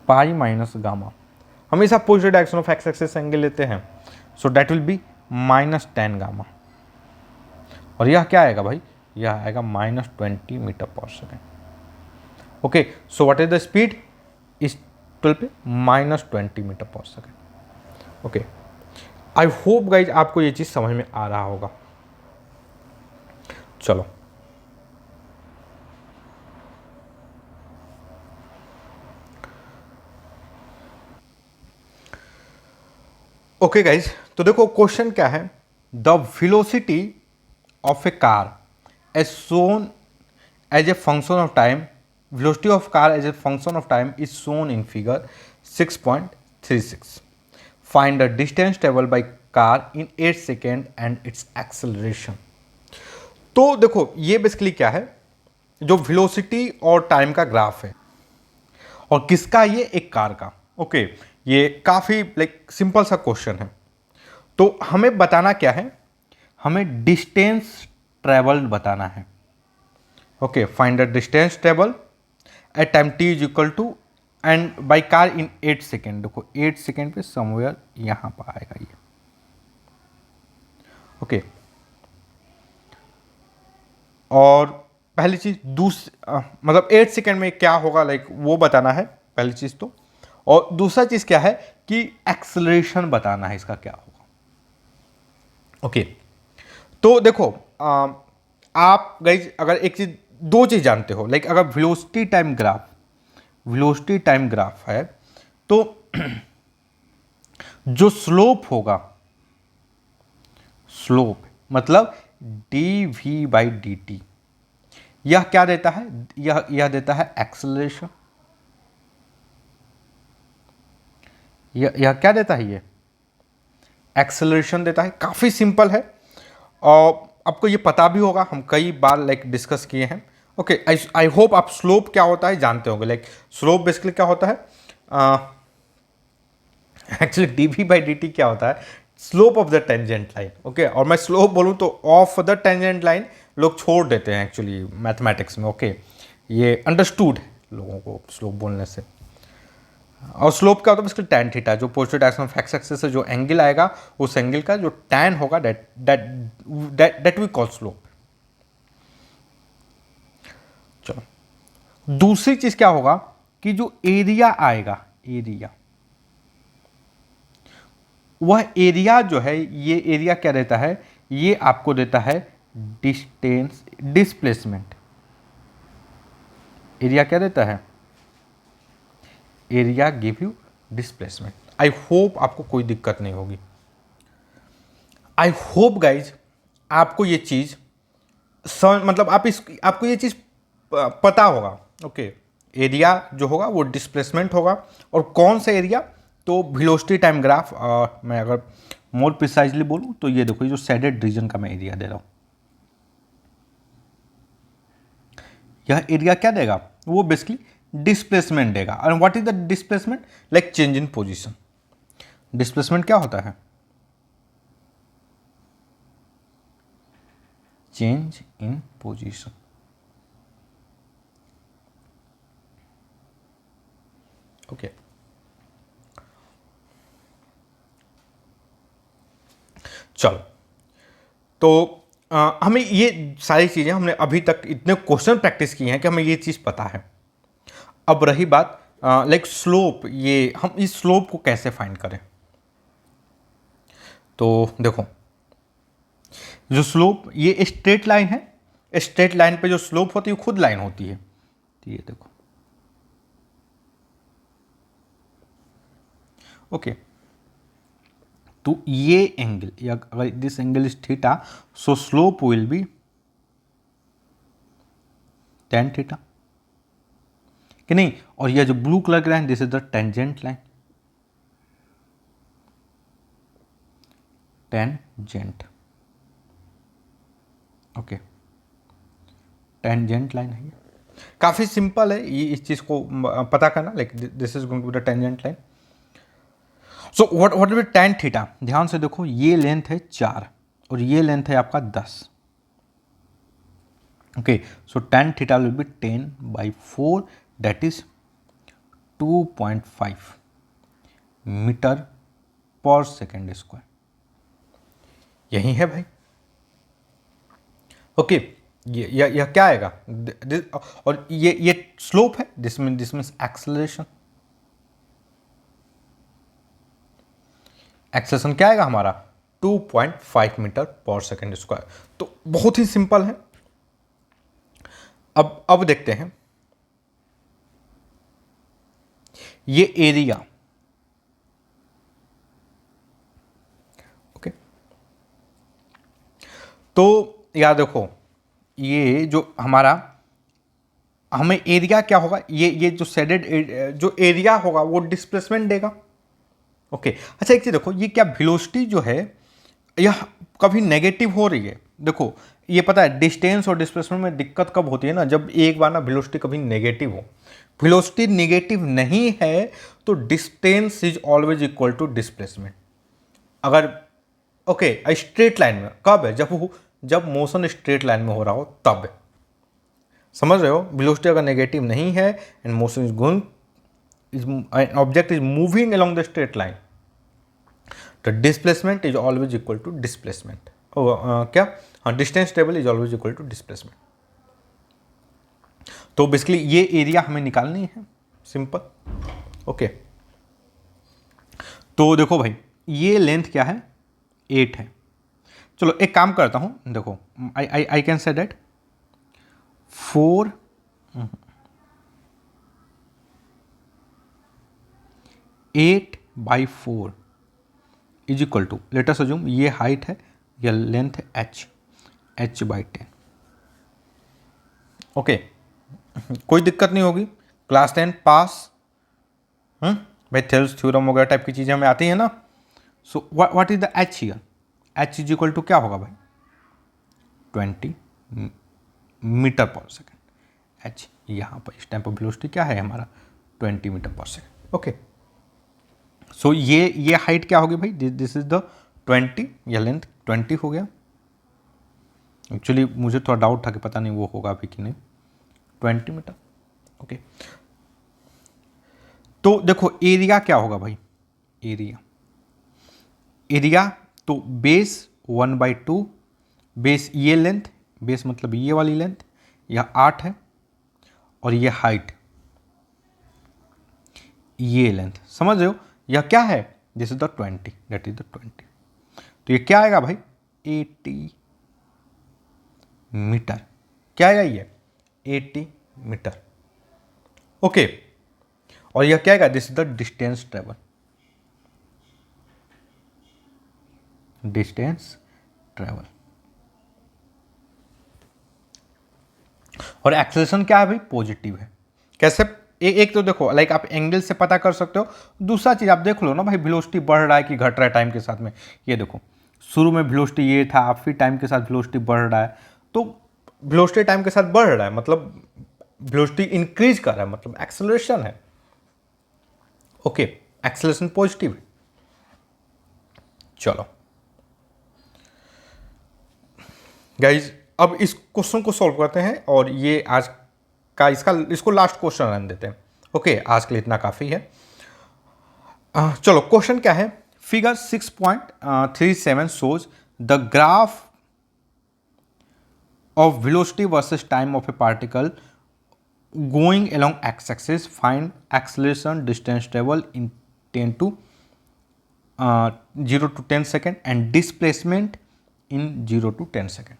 pi minus gamma. हमेशा positive direction of x axis angle लेते हैं, so that will be minus tan gamma. और यह क्या आएगा भाई? यह आएगा -20 metre per second. Okay, so what is the speed? इस 12 पे -20 metre per second. Okay, I hope guys आपको ये चीज समझ में आ रहा होगा। चलो, ओके गाइज, तो देखो क्वेश्चन क्या है। The velocity of a car as shown as a function of time, velocity of car as a function of time is shown in figure 6.36। Find the distance travel by car in 8 second and its acceleration. तो देखो ये बेसिकली क्या है, जो वेलोसिटी और टाइम का ग्राफ है, और किसका? ये एक कार का। ओके, ये काफी सिंपल सा क्वेश्चन है। तो हमें बताना क्या है? हमें डिस्टेंस ट्रेवल्ड बताना है। Okay, find the distance travel at time t is equal to and by car in 8 second. देखो 8 सेकेंड पे समवेयर यहां पर आएगा ये। ओके, और पहली चीज मतलब 8 सेकेंड में क्या होगा वो बताना है पहली चीज तो। और दूसरा चीज क्या है कि एक्सेलरेशन बताना है इसका क्या होगा। ओके, तो देखो आप गाइज अगर एक चीज, दो चीज जानते हो, अगर वेलोसिटी टाइम ग्राफ है तो जो स्लोप होगा, स्लोप मतलब dv/dt, यह क्या देता है? यह देता है एक्सेलरेशन। यह क्या देता है? ये एक्सेलरेशन देता है। काफी सिंपल है और आपको ये पता भी होगा, हम कई बार डिस्कस किए हैं। ओके, आई होप आप स्लोप क्या होता है जानते होंगे। स्लोप बेसिकली क्या होता है? एक्चुअली dv/dt क्या होता है? Slope of the tangent line. Okay, और मैं स्लोप बोलूं तो ऑफ द टेंजेंट लाइन लोग छोड़ देते हैं एक्चुअली मैथमेटिक्स में। ओके, ये अंडरस्टूड है लोगों को स्लोप बोलने से। और स्लोप क्या होता है? बेसिकली tan थीटा, जो positive direction of x axis से जो एंगल आएगा उस एंगल का जो tan होगा, दैट वी कॉल स्लोप। चलो, दूसरी चीज क्या होगा कि जो एरिया आएगा, एरिया, वह एरिया जो है, ये एरिया क्या देता है? ये आपको देता है डिस्टेंस, डिस्प्लेसमेंट। एरिया क्या देता है? Area give you displacement. I hope आपको कोई दिक्कत नहीं होगी। आई होप गाइज आपको ये चीज मतलब आपको ये चीज पता होगा। ओके, एरिया जो होगा वो डिस्प्लेसमेंट होगा। और कौन सा एरिया, तो वेलोसिटी टाइम ग्राफ, मैं अगर मोर प्रिसाइजली बोलूँ तो ये देखो, ये जो शेडेड रीजन का मैं एरिया दे रहा हूँ, यह एरिया क्या देगा, वो बेसिकली डिस्प्लेसमेंट देगा। और what is the displacement, like change in position. Displacement क्या होता है, चेंज इन पोजीशन। ओके, चलो, तो हमें ये सारी चीज़ें, हमने अभी तक इतने क्वेश्चन प्रैक्टिस किए हैं कि हमें ये चीज़ पता है। अब रही बात लाइक स्लोप, ये हम इस स्लोप को कैसे फाइंड करें। तो देखो, जो स्लोप, ये स्ट्रेट लाइन है, स्ट्रेट लाइन पे जो स्लोप होती है खुद लाइन होती है। तो ये देखो, ओके, तो ये एंगल, या अगर this angle is theta, so slope will be tan theta, कि नहीं। और ये जो ब्लू कलर की line, this is the tangent line, tangent, okay, tangent line है ये। काफी सिंपल है ये, इस चीज को पता करना, like this is going to be the tangent line. So what what will be tan theta, ध्यान से देखो, ये लेंथ है 4 और ये लेंथ है आपका 10। Okay, so tan theta will be 10/4, that is 2.5 metre per second square. यही है भाई। ओके, ये क्या आएगा, और ये स्लोप है, दिस मीन्स एक्सेलरेशन। एक्सेलरेशन क्या आएगा हमारा, 2.5 मीटर पर सेकेंड स्क्वायर। तो बहुत ही सिंपल है। अब देखते हैं ये एरिया। ओके, तो याद रखो, ये जो हमारा, हमें एरिया क्या होगा, ये जो शेडेड जो एरिया होगा वो डिस्प्लेसमेंट देगा। ओके, अच्छा, एक चीज देखो, ये क्या वेलोसिटी जो है यह कभी नेगेटिव हो रही है। देखो, ये पता है डिस्टेंस और डिस्प्लेसमेंट में दिक्कत कब होती है ना, जब एक बार ना वेलोसिटी कभी नेगेटिव हो। वेलोसिटी नेगेटिव नहीं है तो distance is always equal to displacement. अगर ओके, स्ट्रेट लाइन में कब है, जब मोशन स्ट्रेट लाइन में हो रहा हो तब। समझ रहे हो, वेलोसिटी अगर नेगेटिव नहीं है and motion is going, an object is moving along the straight line, the displacement is always equal to displacement। क्या, हाँ, डिस्टेंस टेबल is always equal to displacement. तो बेसिकली ये एरिया हमें निकालनी है, सिंपल। ओके, तो देखो भाई, ये लेंथ क्या है, 8 है। चलो एक काम करता हूँ, देखो, I can say that 4 8/4 is equal to, let us assume ये हाइट है, ये लेंथ है h/10। ओके, कोई दिक्कत नहीं होगी, क्लास 10 पास। भाई थेल्स थ्योरम वगैरह टाइप की चीज़ें हमें आती है ना। So what is the h here, h is equal to क्या होगा भाई, 20 मीटर पर सेकेंड। h यहाँ पर इस टाइम पर वेलोसिटी क्या है हमारा, 20 मीटर पर सेकेंड। ओके, सो ये हाइट क्या होगी भाई, दिस इज द 20, या लेंथ 20 हो गया। एक्चुअली मुझे थोड़ा डाउट था कि पता नहीं वो होगा अभी कि नहीं, 20 मीटर। ओके, तो देखो एरिया क्या होगा भाई, एरिया तो बेस 1/2, बेस ये लेंथ, बेस मतलब ये वाली लेंथ, यह 8 है, और ये हाइट, ये लेंथ, समझ रहे हो, यह क्या है, this is the 20, that is the 20। तो ये क्या आएगा भाई, 80 मीटर। क्या आएगा ये, 80 मीटर। ओके, और यह क्या आएगा, this is the distance travel, distance travel. और एक्सेलरेशन क्या है भाई, पॉजिटिव है। कैसे, एक तो देखो लाइक आप एंगल से पता कर सकते हो, दूसरा चीज़ आप देख लो ना भाई वेलोसिटी बढ़ रहा है कि घट रहा है टाइम के साथ में। ये देखो शुरू में वेलोसिटी ये था, अब फिर टाइम के साथ वेलोसिटी बढ़ रहा है, तो वेलोसिटी टाइम के साथ बढ़ रहा है मतलब वेलोसिटी इंक्रीज कर रहा है, मतलब एक्सेलरेशन है। ओके, एक्सेलरेशन पॉजिटिव है। चलो गाइज अब इस क्वेश्चन को सॉल्व करते हैं और ये आज का इसको लास्ट क्वेश्चन रहने देते हैं। ओके, आज के लिए इतना काफ़ी है। चलो क्वेश्चन क्या है, figure 6.37 shows the graph of velocity versus time of a particle going along x-axis. Find acceleration distance travel in 10 to 0 to 10 second and displacement in 0 to 10 second.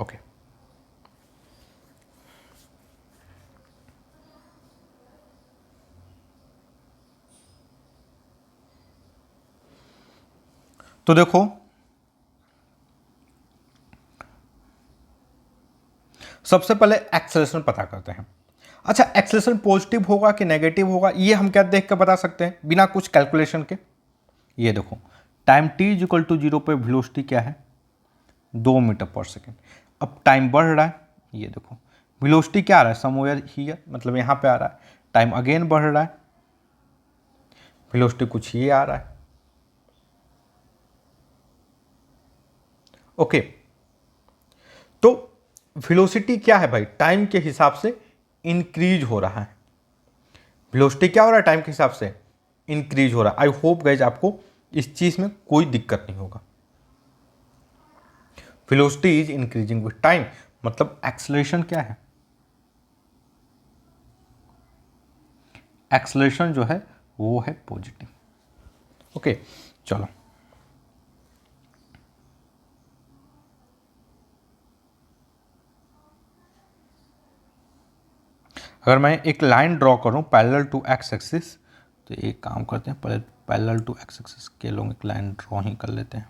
Okay तो देखो सबसे पहले एक्सेलरेशन पता करते हैं। अच्छा, एक्सेलरेशन पॉजिटिव होगा कि नेगेटिव होगा ये हम क्या देख कर बता सकते हैं बिना कुछ कैलकुलेशन के? ये देखो time t is equal to 0 पे वेलोसिटी क्या है 2 मीटर पर सेकेंड। अब टाइम बढ़ रहा है, ये देखो वेलोसिटी क्या आ रहा है समवेयर हियर, मतलब यहाँ पे आ रहा है। टाइम अगेन बढ़ रहा है, वेलोसिटी कुछ ये आ रहा है। ओके तो वेलोसिटी क्या है भाई, टाइम के हिसाब से इंक्रीज हो रहा है। वेलोसिटी क्या हो रहा है टाइम के हिसाब से इंक्रीज हो रहा है। आई होप गाइज आपको इस चीज में कोई दिक्कत नहीं होगा। Velocity is increasing with time, मतलब एक्सेलरेशन क्या है, एक्सेलरेशन जो है वो है पॉजिटिव। ओके चलो अगर मैं एक लाइन ड्रॉ करूं पैरेलल टू एक्स एक्सिस, तो एक काम करते हैं पहले पैरेलल टू एक्स एक्सिस के लोग एक लाइन ड्रॉ ही कर लेते हैं।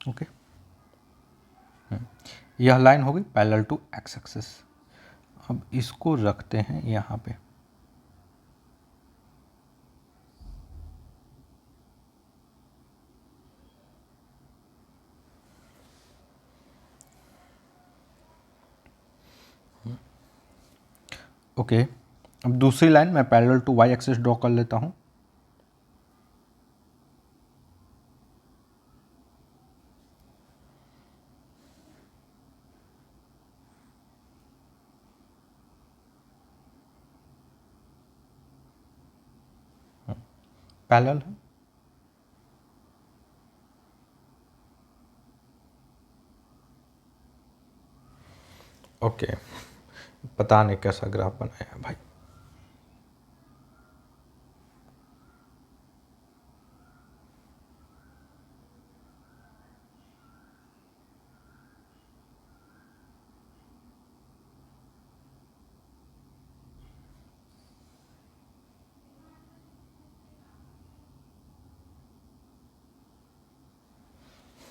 ओके यह लाइन होगी पैरेलल टू एक्स एक्सिस। अब इसको रखते हैं यहाँ पे। ओके अब दूसरी लाइन मैं parallel to Y axis draw कर लेता हूँ। पैरेलल है, ओके पता नहीं कैसा ग्राफ बनाया है भाई।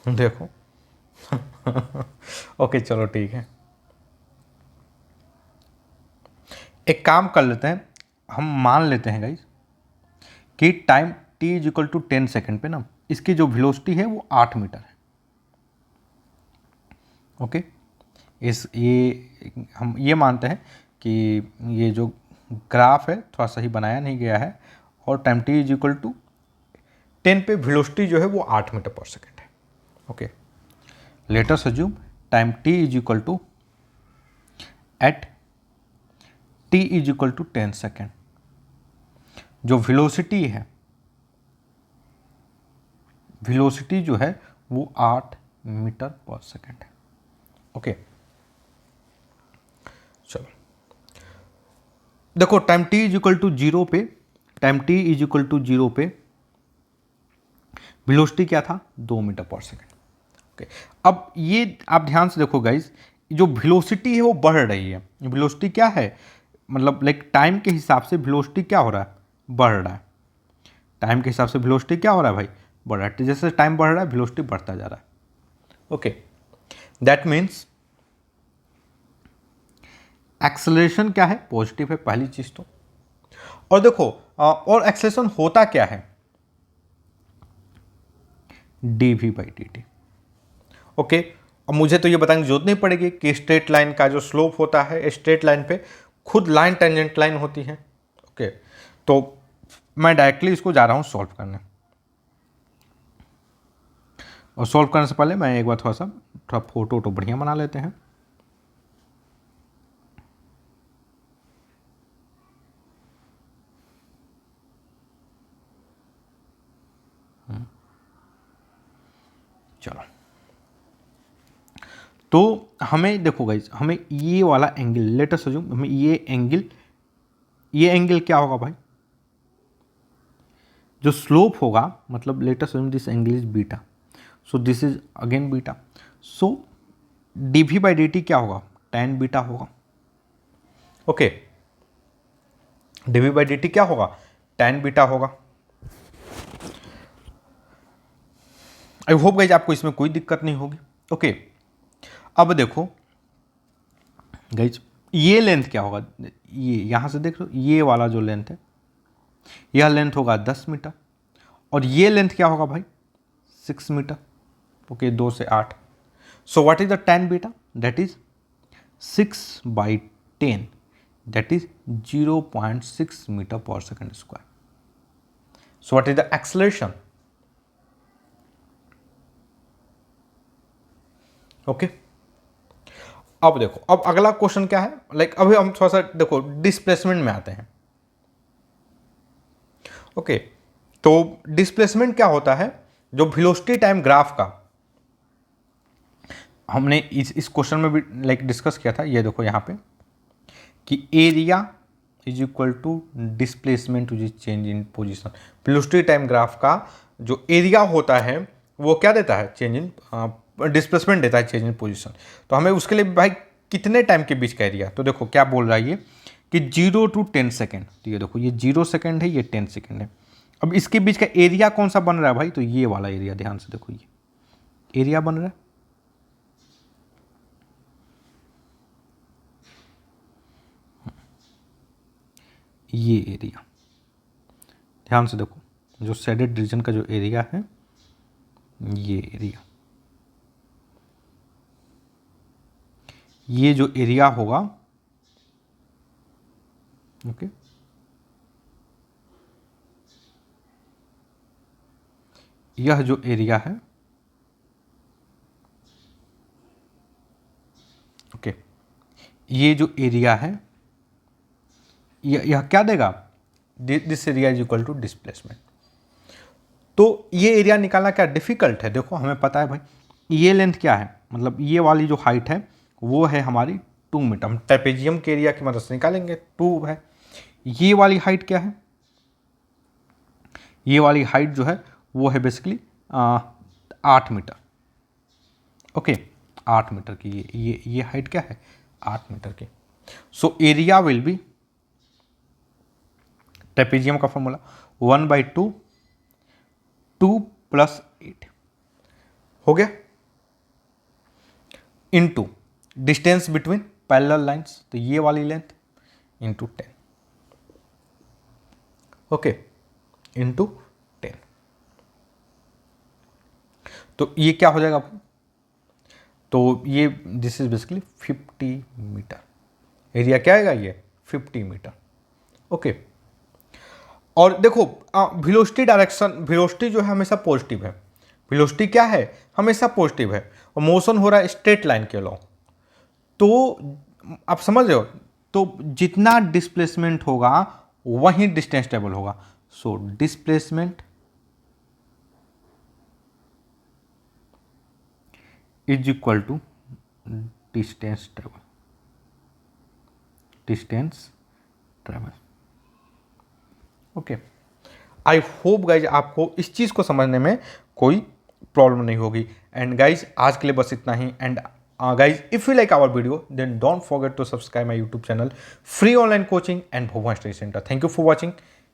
देखो ओके चलो ठीक है, एक काम कर लेते हैं, हम मान लेते हैं गाइस कि time t is equal to 10 second पे ना इसकी जो वेलोसिटी है वो 8 मीटर है। ओके ये हम ये मानते हैं कि ये जो ग्राफ है थोड़ा सही बनाया नहीं गया है और time t is equal to 10 पे वेलोसिटी जो है वो 8 मीटर पर सेकेंड है। Okay let us assume time t is equal to at t is equal to 10 second. जो वेलोसिटी है, वेलोसिटी जो है वो 8 मीटर पर सेकेंड है। ओके चलो देखो time t is equal to 0 पे, time t is equal to 0 पे वेलोसिटी क्या था 2 मीटर पर सेकेंड। ओके अब ये आप ध्यान से देखो गाइज, जो वेलोसिटी है वो बढ़ रही है। वेलोसिटी क्या है, मतलब लाइक टाइम के हिसाब से वेलोसिटी क्या हो रहा है बढ़ रहा है, टाइम के हिसाब से वेलोसिटी क्या हो रहा है भाई, बढ़ रहा है। जैसे टाइम बढ़ रहा है वेलोसिटी बढ़ता जा रहा है। ओके, दैट मीन्स एक्सेलरेशन क्या है, पॉजिटिव है पहली चीज तो। और देखो और एक्सेलरेशन होता क्या है, dv बाई dt। ओके, अब मुझे तो ये बताने की जरूरत नहीं पड़ेगी कि स्ट्रेट लाइन का जो स्लोप होता है स्ट्रेट लाइन पे खुद लाइन टेंजेंट लाइन होती है। ओके, तो मैं डायरेक्टली इसको जा रहा हूं सॉल्व करने, और सॉल्व करने से पहले मैं एक बार थोड़ा फोटो तो बढ़िया बना लेते हैं। चलो, तो हमें देखो गाइस, हमें ये वाला एंगल, लेट अस अज्यूम हमें ये एंगल क्या होगा भाई, जो स्लोप होगा, मतलब late us assume this angle is beta, so this is again beta, so dv by dt क्या होगा, tan बीटा होगा। ओके, dv बाई dt क्या होगा, tan बीटा होगा। आई होप गाइज आपको इसमें कोई दिक्कत नहीं होगी। ओके, अब देखो गाइज ये लेंथ क्या होगा, ये यहां से देख लो, ये वाला जो लेंथ है यह लेंथ होगा 10 मीटर, और ये लेंथ क्या होगा भाई 6 मीटर। ओके, 2 से 8। So what is the tan beta, that is 6 by 10, that is 0.6 metre per second square. So what is the acceleration, okay. अब देखो, अब अगला क्वेश्चन क्या है, लाइक अभी हम थोड़ा सा देखो डिस्प्लेसमेंट में आते हैं। ओके, तो डिस्प्लेसमेंट क्या होता है, जो वेलोसिटी टाइम ग्राफ का हमने इस क्वेश्चन में भी लाइक डिस्कस किया था। ये देखो यहाँ पे कि area is equal to displacement which is change in position. Velocity time graph का जो एरिया होता है वो क्या देता है, चेंज इन डिस्प्लेसमेंट देता है, चेंज इन पोजिशन। तो हमें उसके लिए भाई कितने टाइम के बीच का एरिया, तो देखो क्या बोल रहा है ये कि 0 to 10 सेकेंड। तो ये देखो ये 0 सेकेंड है, ये 10 सेकेंड है। अब इसके बीच का एरिया कौन सा बन रहा है भाई, तो ये वाला एरिया, ध्यान से देखो ये एरिया बन रहा है। ये एरिया ध्यान से देखो, जो शेडेड रीजन का जो एरिया है, ये एरिया, ये जो एरिया होगा, ओके, यह जो एरिया है, ओके, ये जो एरिया है यह क्या देगा, this area is equal to displacement. तो ये एरिया निकालना क्या डिफिकल्ट है, देखो हमें पता है भाई ये लेंथ क्या है, मतलब ये वाली जो हाइट है वो है हमारी 2 मीटर। हम ट्रेपेजियम के एरिया की मदद से निकालेंगे, 2 है। ये वाली हाइट क्या है, ये वाली हाइट जो है वो है बेसिकली 8 मीटर। ओके, 8 मीटर की ये हाइट क्या है, 8 मीटर की। So area will be, trapezium का फॉर्मूला 1/2, 2 + 8 हो गया, into distance between parallel lines, तो ये वाली लेंथ इंटू 10, ओके, इंटू 10। तो ये क्या हो जाएगा, तो ये this is basically 50 metre. Area क्या आएगा, ये 50 मीटर। ओके, और देखो वेलोसिटी डायरेक्शन, वेलोसिटी जो है हमेशा पॉजिटिव है। वेलोसिटी क्या है, हमेशा पॉजिटिव है, और मोशन हो रहा है स्ट्रेट लाइन के अलॉन्ग। तो आप समझ रहे हो, तो जितना डिस्प्लेसमेंट होगा वहीं डिस्टेंस टेबल होगा। So displacement is equal to distance travel, distance travel. Okay, I hope guys आपको इस चीज़ को समझने में कोई प्रॉब्लम नहीं होगी। एंड गाइज आज के लिए बस इतना ही। And guys if you like our video then don't forget to subscribe my YouTube channel free online coaching and Bhuvan study centre. Thank you for watching.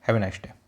Have a nice day.